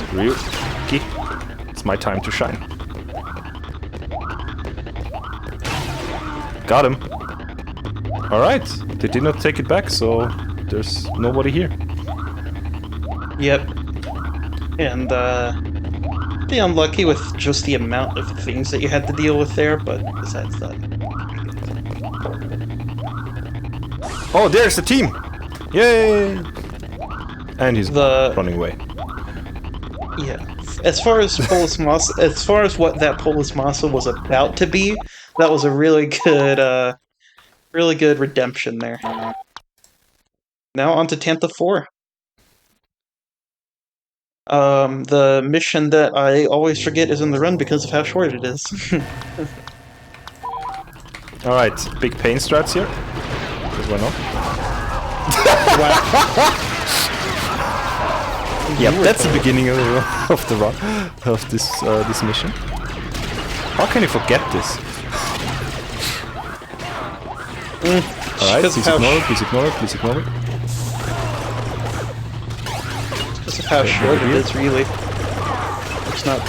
S3: Screw you. Okay. It's my time to shine. Got him. Alright. They did not take it back, so there's nobody here.
S2: Yep. And, pretty unlucky with just the amount of things that you had to deal with there, but besides that.
S3: Oh, there's the team! Yay! And he's running away.
S2: Yeah. As far as Polis Massa, as far as what that Polis Massa was about to be, that was a really good redemption there. Now on to Tantha 4. The mission that I always forget is in the run because of how short it is.
S3: Alright, big pain strats here. Because why not? Yep, that's the beginning of the run of this mission. How can you forget this? Alright, please ignore it, please ignore it, please ignore it.
S2: Because of how short it is, really. There's not a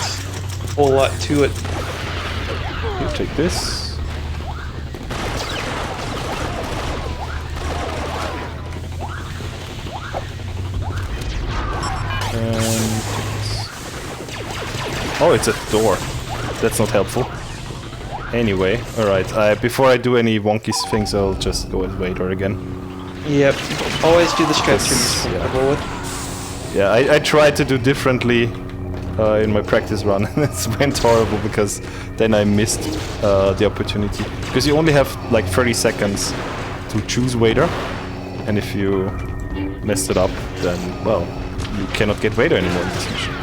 S2: whole lot to it.
S3: You take this. Oh, it's a door. That's not helpful. Anyway, alright, before I do any wonky things, I'll just go with Vader again.
S2: Yep, always do the stretch you're comfortable with.
S3: Yeah, I tried to do differently in my practice run, and it went horrible because then I missed the opportunity. Because you only have like 30 seconds to choose Vader, and if you messed it up, then, well, you cannot get Vader anymore in this mission.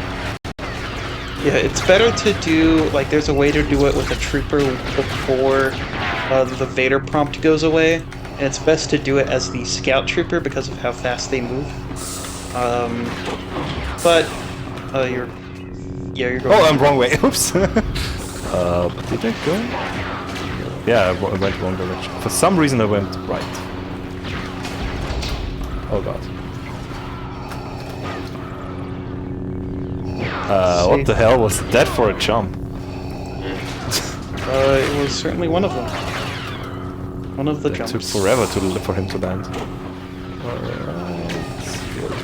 S2: Yeah, it's better to do, like, there's a way to do it with a trooper before the Vader prompt goes away, and it's best to do it as the scout trooper because of how fast they move. You're going...
S3: Oh, I'm wrong way, oops! Did I go? Yeah, I went wrong direction. For some reason I went right. Oh god. What the hell was that for a jump?
S2: It was certainly one of them. One of the jumps.
S3: It took forever for him to land.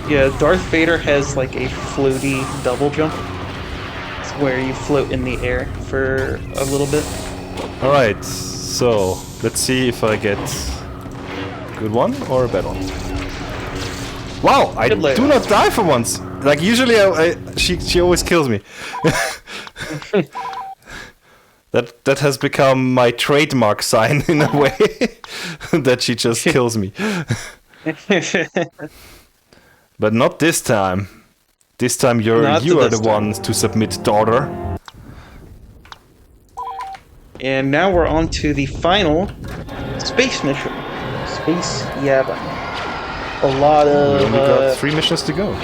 S2: Yeah, Darth Vader has like a floaty double jump. It's where you float in the air for a little bit.
S3: Alright, so let's see if I get a good one or a bad one. Wow, I do not die for once! Like, usually she always kills me. That has become my trademark sign in a way. That she just kills me. But not this time. This time you are the one to submit, daughter.
S2: And now we're on to the final space mission. Space Yavin. A lot of...
S3: We only got 3 missions to go.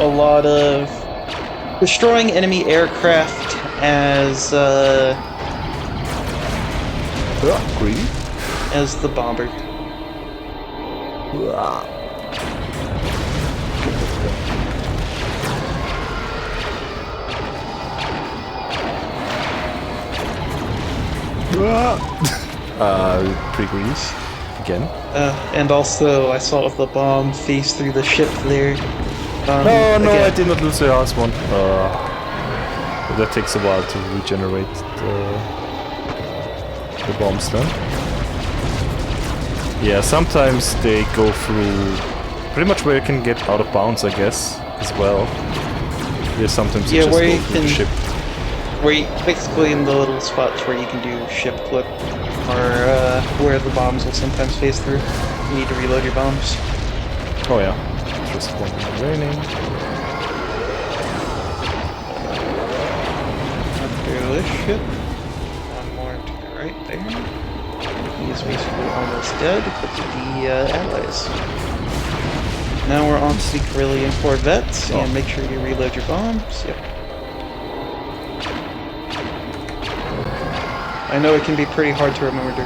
S2: A lot of destroying enemy aircraft as
S3: Greedy?
S2: as the bomber.
S3: Pretty greedy. Again.
S2: And also I saw the bomb phase through the ship there.
S3: No,
S2: again.
S3: I did not lose the last one. That takes a while to regenerate the bombs then. Yeah, sometimes they go through pretty much where you can get out of bounds, I guess, as well. Yeah, sometimes you just go through the ship.
S2: Where you, basically in the little spots where you can do ship clip, or where the bombs will sometimes phase through. You need to reload your bombs.
S3: Oh yeah. Just one raining.
S2: Through this ship. One more to the right there. He is basically almost dead, but the allies. Now we're on to the Carillion Corvettes, and make sure you reload your bombs. Yep. I know it can be pretty hard to remember to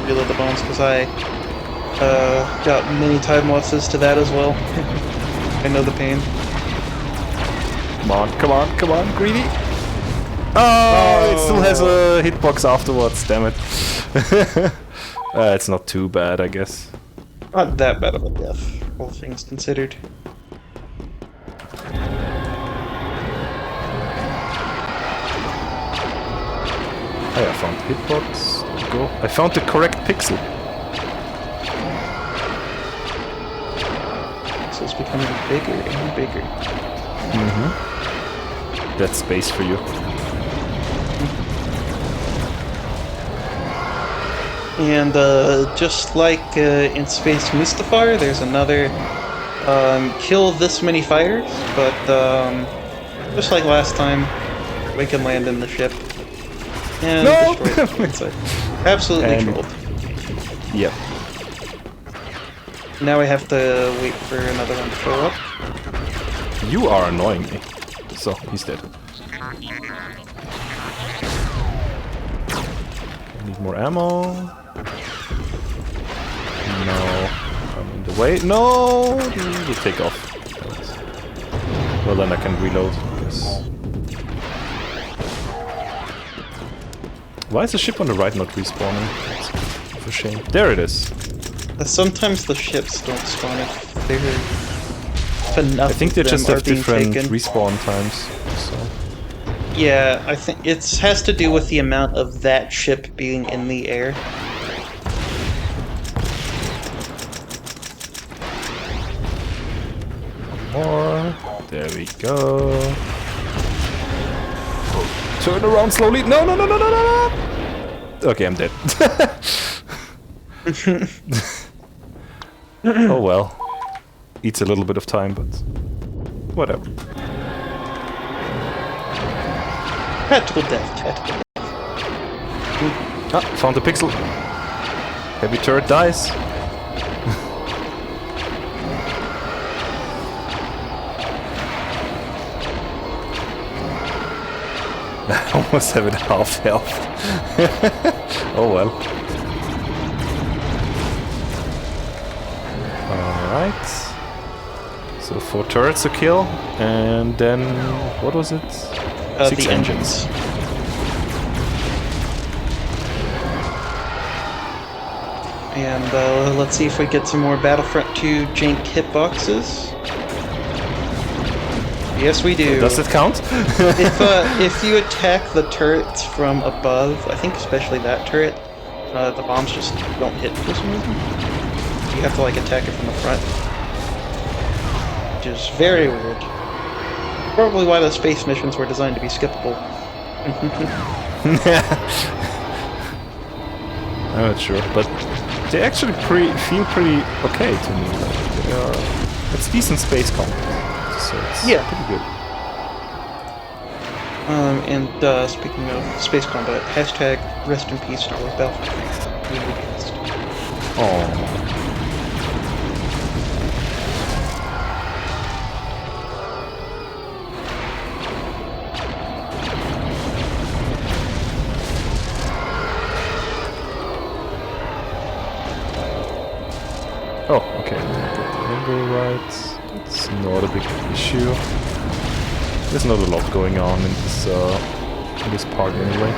S2: reload the bombs, because I got many time losses to that as well. I know the pain.
S3: Come on, greedy! Oh, it still has a hitbox afterwards, damn it. It's not too bad, I guess.
S2: Not that bad of a death, all things considered.
S3: Oh, I found the hitbox. There we go. I found the correct pixel.
S2: Pixel's becoming bigger and bigger.
S3: That's space for you.
S2: And just like in Space Mustafar, there's another kill this many fighters, but just like last time, we can land in the ship and
S3: No!
S2: destroy the inside. Absolutely
S3: And-
S2: trolled.
S3: Yep.
S2: Now we have to wait for another one to fill up.
S3: You are annoying me. So, he's dead. Need more ammo. No. I'm in the way. No! You take off. Well, then I can reload, I guess. Why is the ship on the right not respawning? That's a shame. There it is.
S2: Sometimes the ships don't spawn if they're enough.
S3: I think they
S2: of them
S3: just
S2: are
S3: have
S2: being
S3: different
S2: taken.
S3: respawn times. So.
S2: Yeah, I think it has to do with the amount of that ship being in the air.
S3: More. There we go. Turn around slowly. No, no, no, no, no, no, no. Okay, I'm dead. Oh well. Eats a little bit of time, but whatever.
S2: Tactical death, tactical death.
S3: Ah, found a pixel. Heavy turret dies. I almost have it half health. Oh well. Alright. So 4 turrets to kill, and then what was it? 6
S2: The engines. And let's see if we get some more Battlefront 2 jank hitboxes. Yes, we do.
S3: Does it count?
S2: If you attack the turrets from above, I think especially that turret, the bombs just don't hit for some reason. You have to like attack it from the front, which is very weird. Probably why the space missions were designed to be skippable.
S3: I'm not sure, but they actually feel pretty okay to me. Like, it's decent space combat, so it's pretty good.
S2: And speaking of space combat, hashtag rest in peace Star Wars Battlefront. We will be missed.
S3: Oh. Oh, okay. Get the angle right. It's not a big issue. There's not a lot going on in this part anyway.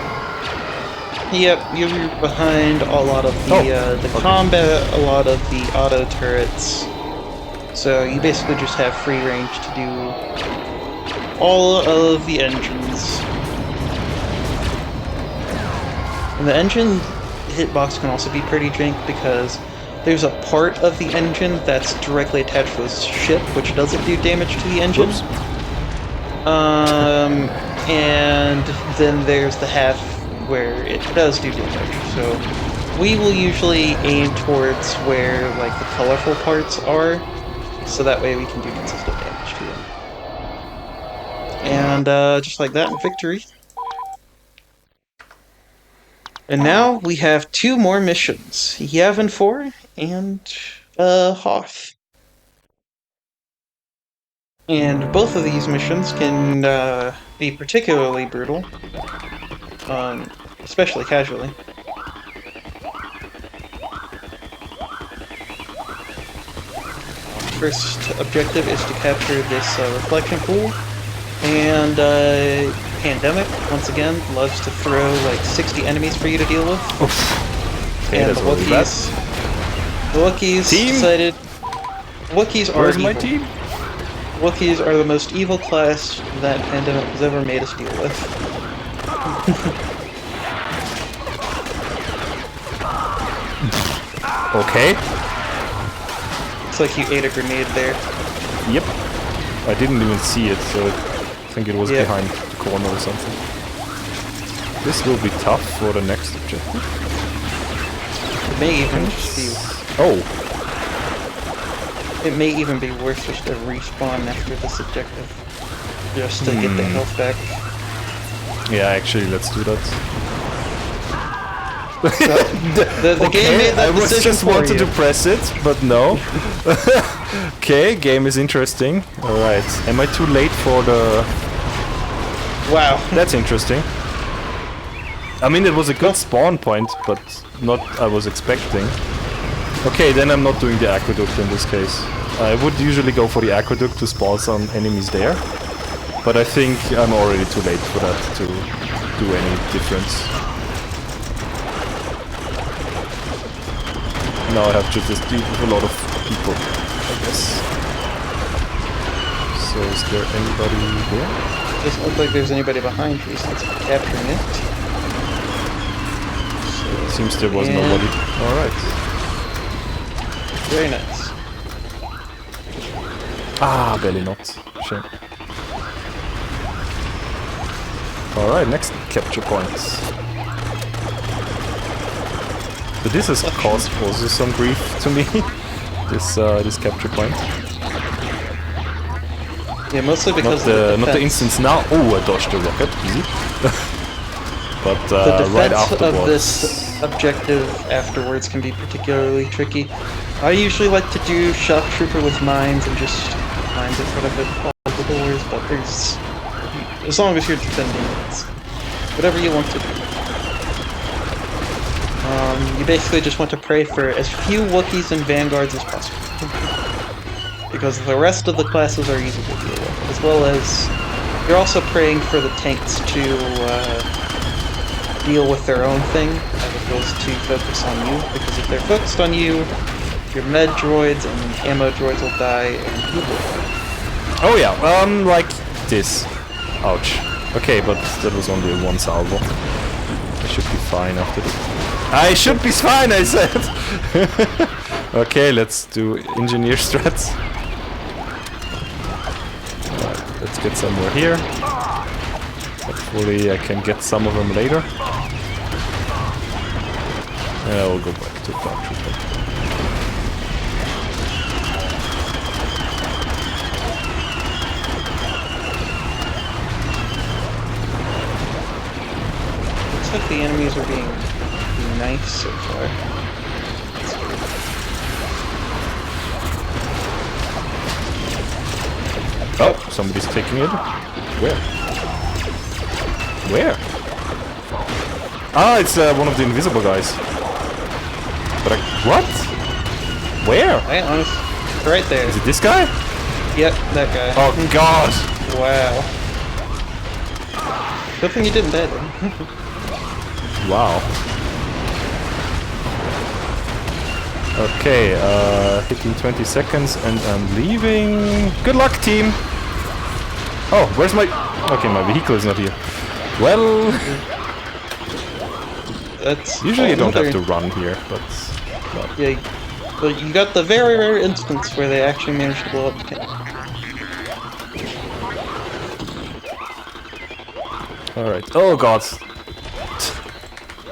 S2: Yep, you're behind a lot of the combat, a lot of the auto turrets. So you basically just have free range to do all of the engines. And the engine hitbox can also be pretty jank because there's a part of the engine that's directly attached to the ship, which doesn't do damage to the engine.
S3: Whoops.
S2: And then there's the half where it does do damage. So we will usually aim towards where like the colorful parts are, so that way we can do consistent damage to them. And just like that, victory. And now we have 2 more missions, Yavin 4 and Hoth. And both of these missions can be particularly brutal, especially casually. First objective is to capture this reflection pool, and Pandemic, once again, loves to throw like 60 enemies for you to deal with.
S3: Okay,
S2: And the Wookiees decided... Wookiees are
S3: Where's
S2: evil.
S3: my team?
S2: Wookiees are the most evil class that Pandemic has ever made us deal with.
S3: Okay.
S2: It's like you ate a grenade there.
S3: Yep. I didn't even see it, so I think it was behind the corner or something. This will be tough for the next objective.
S2: It may even just be...
S3: Oh!
S2: It may even be worth just a respawn after this objective. Just to get the health back.
S3: Yeah, actually, let's do that.
S2: The game made that
S3: I was
S2: decision
S3: just
S2: for
S3: wanted
S2: you.
S3: to press it, but no. Okay, game is interesting. Alright, am I too late for the...
S2: Wow.
S3: That's interesting. I mean, it was a good spawn point, but not I was expecting. Okay, then I'm not doing the aqueduct in this case. I would usually go for the aqueduct to spawn some enemies there. But I think I'm already too late for that to do any difference. Now I have to just deal with a lot of people, I guess. So is there anybody there?
S2: Doesn't look like there's anybody behind you since I'm capturing it.
S3: It seems there was nobody. Alright.
S2: Very nice.
S3: Ah, barely not. Shame. Alright, next capture point. So this has caused also some grief to me. This capture point.
S2: Yeah, mostly because
S3: not the instance now. Oh, I dodged the rocket. Easy. But
S2: the defense
S3: right afterwards.
S2: of this objective afterwards can be particularly tricky. I usually like to do shock trooper with mines and just mines in front of it, all the doors, but there's... As long as you're defending, it's whatever you want to do. You basically just want to pray for as few Wookiees and Vanguards as possible. Because the rest of the classes are easy to deal with, as well as you're also praying for the tanks to deal with their own thing, as opposed to focus on you, because if they're focused on you, your med droids and ammo droids will die, and you will die.
S3: Oh yeah, like this. Ouch. Okay, but that was only one salvo. I should be fine after this. I should be fine, I said! Okay, let's do engineer strats. Alright, let's get some more here. Hopefully I can get some of them later. Yeah, we'll go back to Dark Trooper.
S2: Looks like the enemies are being nice so far.
S3: Oh, somebody's taking it. Where? Where? Ah, it's one of the invisible guys. But what? Where?
S2: I honestly, right there.
S3: Is it this guy?
S2: Yep, that guy.
S3: Oh god!
S2: Wow. Good thing you didn't die then.
S3: Wow. Okay, hitting 20 seconds and I'm leaving. Good luck, team! Oh, where's my... Okay, my vehicle is not here. Well...
S2: That's
S3: Usually you don't have to
S2: another-
S3: run here, but... well.
S2: Yeah, but you got the very rare instance where they actually managed to blow up the tank.
S3: Alright. Oh god.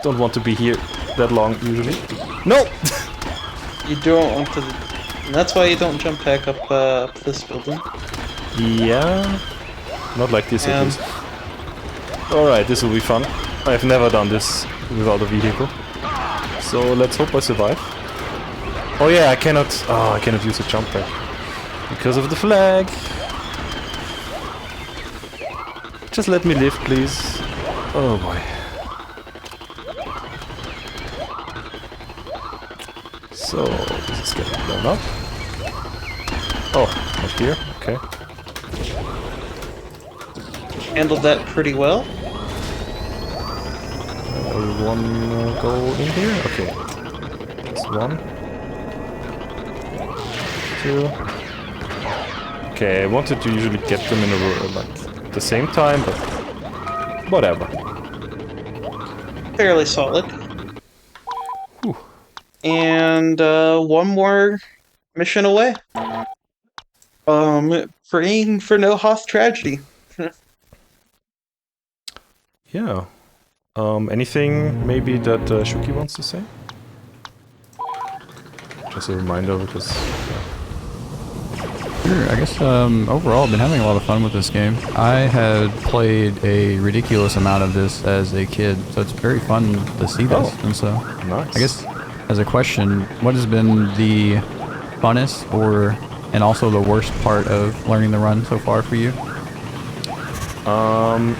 S3: Don't want to be here that long, usually. No!
S2: You don't want to... And that's why you don't jump back up, up this building.
S3: Yeah... Not like this, at
S2: Um,
S3: least. Alright, this will be fun. I've never done this without a vehicle. So let's hope I survive. Oh yeah, I cannot... Oh, I cannot use a jump pack. Because of the flag. Just let me live, please. Oh boy. So, this is getting blown up. Oh, not here. Okay.
S2: Handled that pretty well.
S3: One go in here? Okay. That's one. Two. Okay, I wanted to usually get them in a row, like, at the same time, but whatever.
S2: Fairly solid.
S3: Whew.
S2: And one more mission away. praying for no Hoth tragedy.
S3: Yeah. Anything maybe that Shuki wants to say? Just a reminder, because...
S1: Sure, I guess overall I've been having a lot of fun with this game. I had played a ridiculous amount of this as a kid, so it's very fun to see this.
S3: Oh,
S1: and so,
S3: nice.
S1: I guess as a question, what has been the funnest and also the worst part of learning the run so far for you?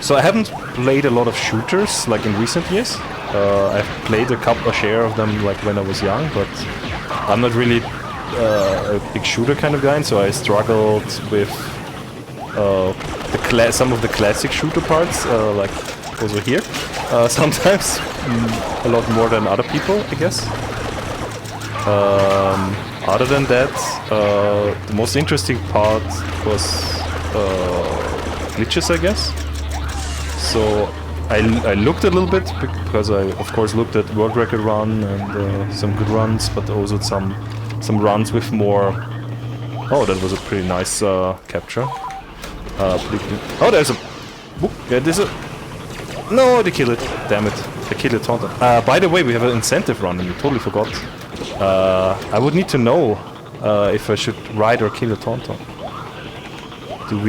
S3: So I haven't played a lot of shooters like in recent years. I've played a share of them like when I was young, but I'm not really a big shooter kind of guy, and so I struggled with some of the classic shooter parts, like also here. Sometimes a lot more than other people, I guess. Other than that, the most interesting part was glitches, I guess. So I looked a little bit because I of course looked at world record run and some good runs, but also some runs with more. Oh, that was a pretty nice capture. Oh, there's a. Yeah, there's a. No, they kill it. Damn it, they killed it. Tauntaun. By the way, we have an incentive run, and we totally forgot. I would need to know if I should ride or kill a Tauntaun. Did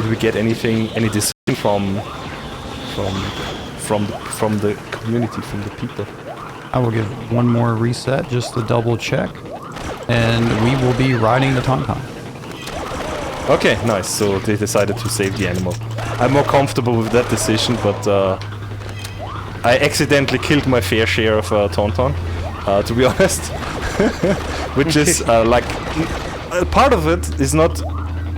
S3: we get any decision from the community, from the people?
S1: I will give one more reset just to double check, and we will be riding the Tauntaun.
S3: Okay, nice. So they decided to save the animal. I'm more comfortable with that decision, but I accidentally killed my fair share of Tauntaun, to be honest. Which is like part of it is not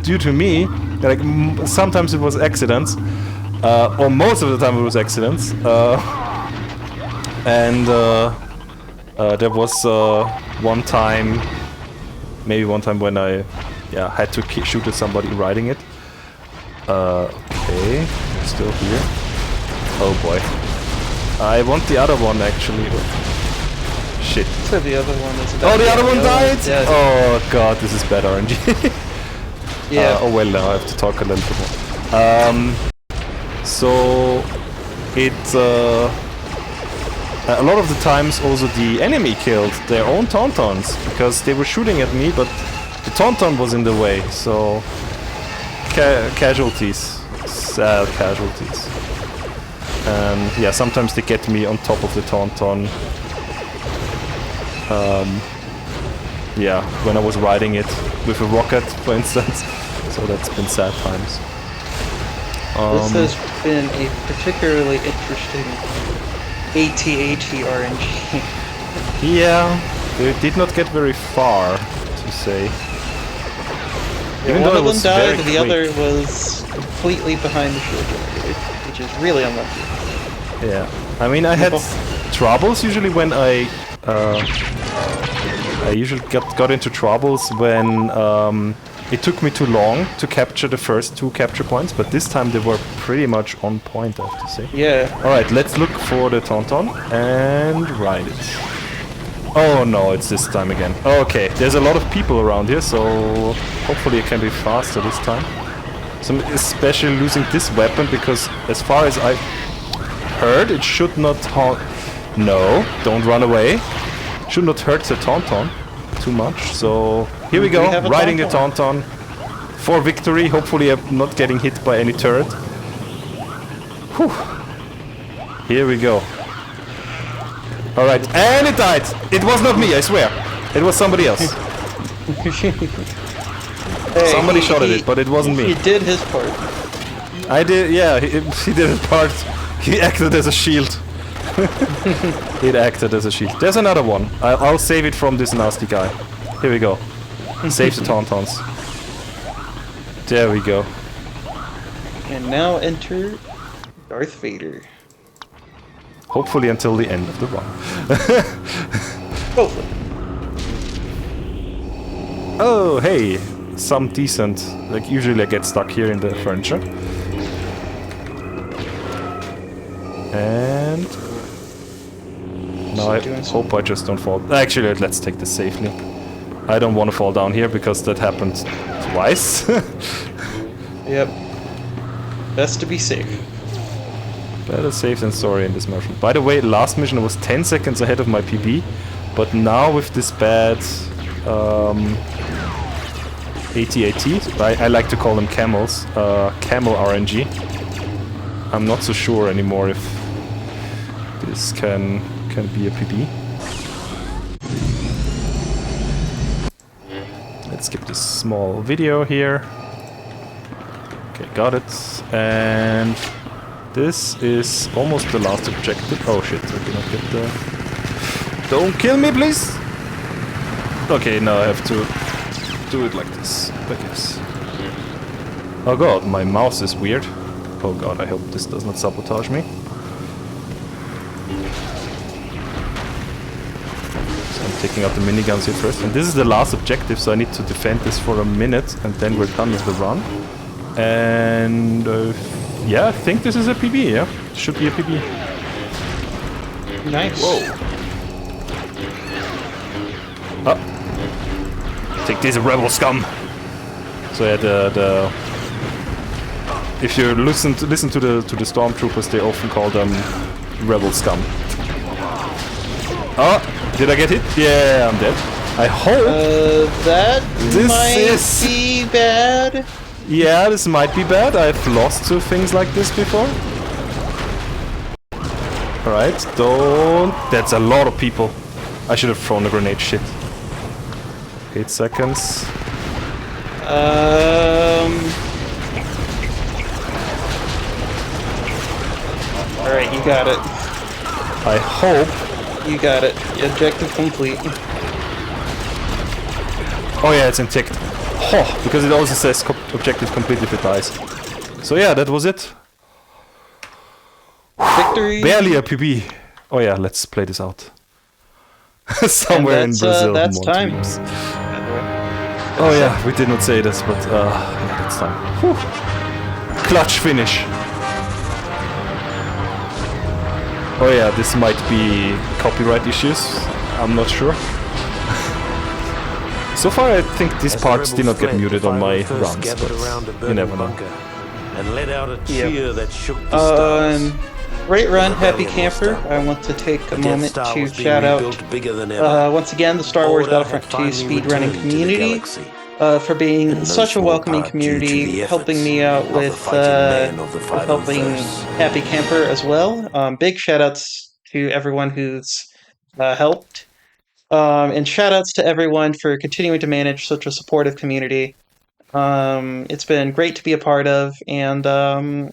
S3: due to me. Like sometimes it was accidents, or most of the time it was accidents. And there was maybe one time when I had to shoot at somebody riding it. Okay, still here. Oh boy. I want the other one actually. Shit.
S2: So the other one is.
S3: Oh, the other one died?
S2: Yeah.
S3: Oh god, this is bad RNG.
S2: Yeah.
S3: Oh well, now I have to talk a little bit more. So it a lot of the times also the enemy killed their own Tauntauns because they were shooting at me, but the Tauntaun was in the way. So casualties, sad casualties. And yeah, sometimes they get me on top of the Tauntaun. Yeah, when I was riding it with a rocket, for instance. So that's been sad times.
S2: This has been a particularly interesting AT-AT RNG.
S3: Yeah, they did not get very far, to say. Even
S2: one
S3: though
S2: of
S3: it was
S2: them died,
S3: very
S2: the
S3: quick.
S2: other was completely behind the shield generator, which is really unlucky.
S3: Yeah, I mean I had troubles usually when I usually got into troubles when it took me too long to capture the first 2 capture points, but this time they were pretty much on point, I have to say.
S2: Yeah.
S3: Alright, let's look for the Tauntaun and ride it. Oh no, it's this time again. Okay, there's a lot of people around here, so hopefully it can be faster this time. So I'm especially losing this weapon because as far as I heard, it should not No, don't run away. Should not hurt the Tauntaun too much, so here we go, riding the Tauntaun for victory. Hopefully I'm not getting hit by any turret. Whew. Here we go. Alright, and it died! It was not me, I swear. It was somebody else.
S2: Hey,
S3: Somebody shot at it, but it wasn't me.
S2: He did his part.
S3: I did, yeah, he did his part. He acted as a shield. It acted as a shield. There's another one. I'll save it from this nasty guy. Here we go. Save the Tauntauns. There we go.
S2: And now enter Darth Vader.
S3: Hopefully until the end of the run.
S2: Hopefully.
S3: Oh, hey. Some decent. Like, usually I get stuck here in the furniture. And... now I hope I just don't fall. Actually, let's take this safely. I don't want to fall down here because that happened to twice.
S2: Yep. Best to be safe.
S3: Better safe than sorry in this mission. By the way, last mission I was 10 seconds ahead of my PB, but now with this bad AT-AT, I like to call them camels, camel RNG. I'm not so sure anymore if this can be a PB. Let's skip this small video here. Okay, got it. And this is almost the last objective. Oh shit, I did not get the... Don't kill me, please! Okay, now I have to do it like this, I guess. Oh god, my mouse is weird. Oh god, I hope this does not sabotage me. So I'm taking out the miniguns here first. And this is the last objective, so I need to defend this for a minute, and then we're done with the run. And yeah, I think this is a PB, yeah? Should be a PB.
S2: Nice.
S3: Whoa. Oh. Take this, rebel scum! So yeah, if you listen to the stormtroopers, they often call them rebel scum. Oh, did I get hit? Yeah, I'm dead. I hope
S2: that
S3: this
S2: might be bad.
S3: Yeah, this might be bad. I've lost to things like this before. Alright, don't... That's a lot of people. I should have thrown a grenade, shit. 8 seconds.
S2: Alright, you got it.
S3: I hope...
S2: You got it. Objective complete.
S3: Oh yeah, it's intact. Oh, because it also says objective complete if it dies. So yeah, that was it.
S2: Victory!
S3: Barely a PB. Oh yeah, let's play this out. Somewhere in Brazil.
S2: That's time.
S3: Teams. Oh yeah, we did not say this, but yeah, that's time. Whew. Clutch finish. Oh yeah, this might be copyright issues. I'm not sure. So far, I think these parts did not get muted on my runs, but you never know.
S4: And let out a cheer that shook the stars.
S2: Great run, Happy Camper. I want to take a moment to shout out once again the Star Wars Battlefront 2 speedrunning community for being such a welcoming community, helping me out with helping Happy Camper as well. Big shout outs to everyone who's helped. And shout outs to everyone for continuing to manage such a supportive community. It's been great to be a part of, and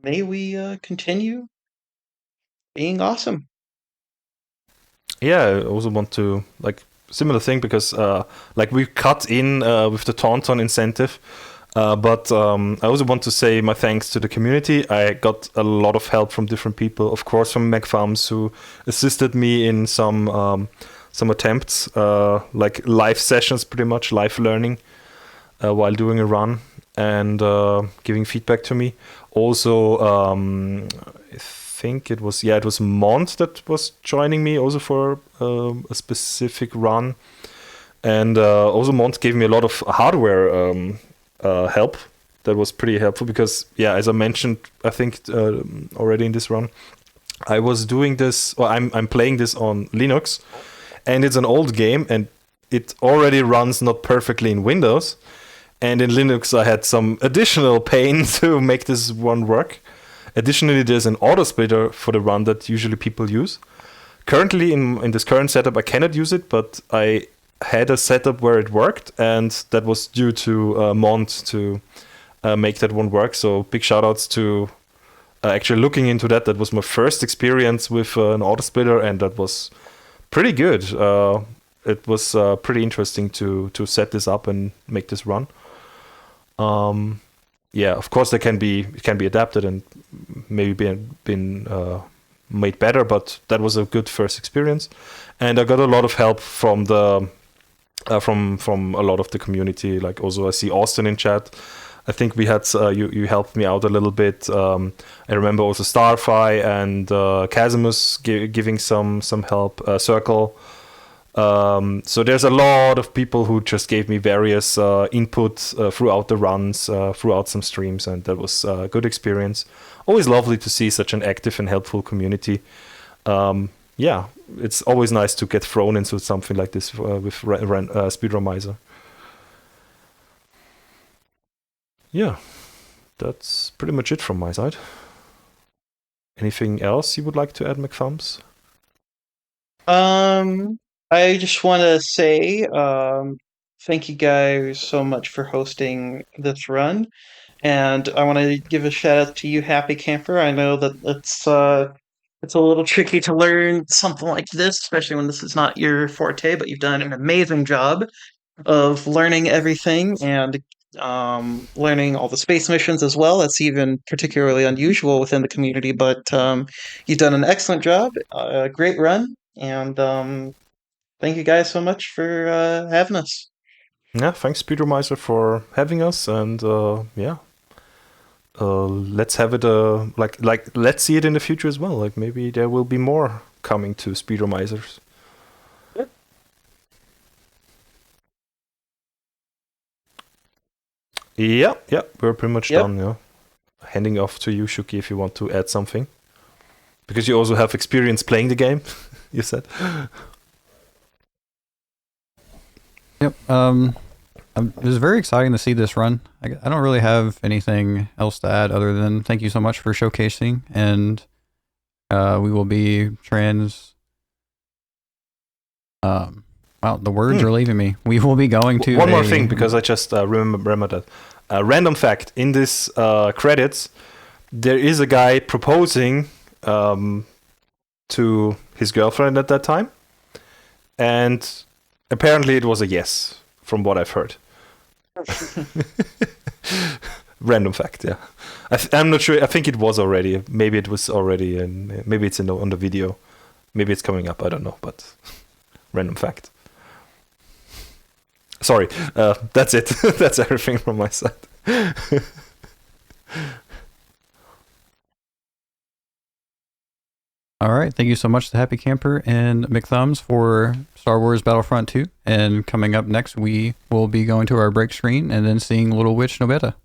S2: may we continue being awesome.
S3: Yeah, I also want to, like, similar thing, because like we cut in with the Tauntaun incentive, but I also want to say my thanks to the community. I got a lot of help from different people, of course from MacFarms, who assisted me in some attempts, like live sessions, pretty much live learning while doing a run, and giving feedback to me. Also, I think it was Mont that was joining me also for a specific run, and also Mont gave me a lot of hardware help. That was pretty helpful because, yeah, as I mentioned, I think already in this run, I was doing this, or I'm playing this on Linux, and it's an old game, and it already runs not perfectly in Windows. And in Linux, I had some additional pain to make this one work. Additionally, there's an auto splitter for the run that usually people use. Currently, in this current setup, I cannot use it, but I had a setup where it worked, and that was due to Mont to make that one work. So big shout outs to actually looking into that. That was my first experience with an auto splitter, and that was pretty good. It was pretty interesting to set this up and make this run. Yeah, of course, it can be adapted and maybe been made better, but that was a good first experience, and I got a lot of help from the from a lot of the community. Like, also I see Austin in chat. I think we had you helped me out a little bit. I remember also Starfy and Casimus giving some help. Circle So there's a lot of people who just gave me various input throughout the runs, throughout some streams, and that was a good experience. Always lovely to see such an active and helpful community. Yeah, it's always nice to get thrown into something like this with Speedromizer. Yeah, that's pretty much it from my side. Anything else you would like to add, McThumbs?
S2: I just want to say thank you guys so much for hosting this run, and I want to give a shout out to you, Happy Camper. I know that it's a little tricky to learn something like this, especially when this is not your forte, but you've done an amazing job of learning everything and learning all the space missions as well. That's even particularly unusual within the community, but you've done an excellent job, great run, and thank you guys so much for having us.
S3: Yeah, thanks Speedromizer for having us, and yeah, let's have it like let's see it in the future as well. Like maybe there will be more coming to Speedromizers. Yeah, we're pretty much done. Yeah, handing off to you, Shuki, if you want to add something, because you also have experience playing the game. You said.
S1: Yep. It was very exciting to see this run. I don't really have anything else to add other than thank you so much for showcasing, and we will be wow, the words are leaving me. We will be going to
S3: one more thing, because I just remember that. Random fact, in this credits, there is a guy proposing to his girlfriend at that time, and apparently it was a yes, from what I've heard. Random fact, yeah. I'm not sure. I think it was already. Maybe it was already, and maybe it's on the video. Maybe it's coming up. I don't know, but random fact. Sorry, that's it. That's everything from my side.
S1: All right, thank you so much to Happy Camper and McThumbs for Star Wars Battlefront 2. And coming up next, we will be going to our break screen and then seeing Little Witch No Beta.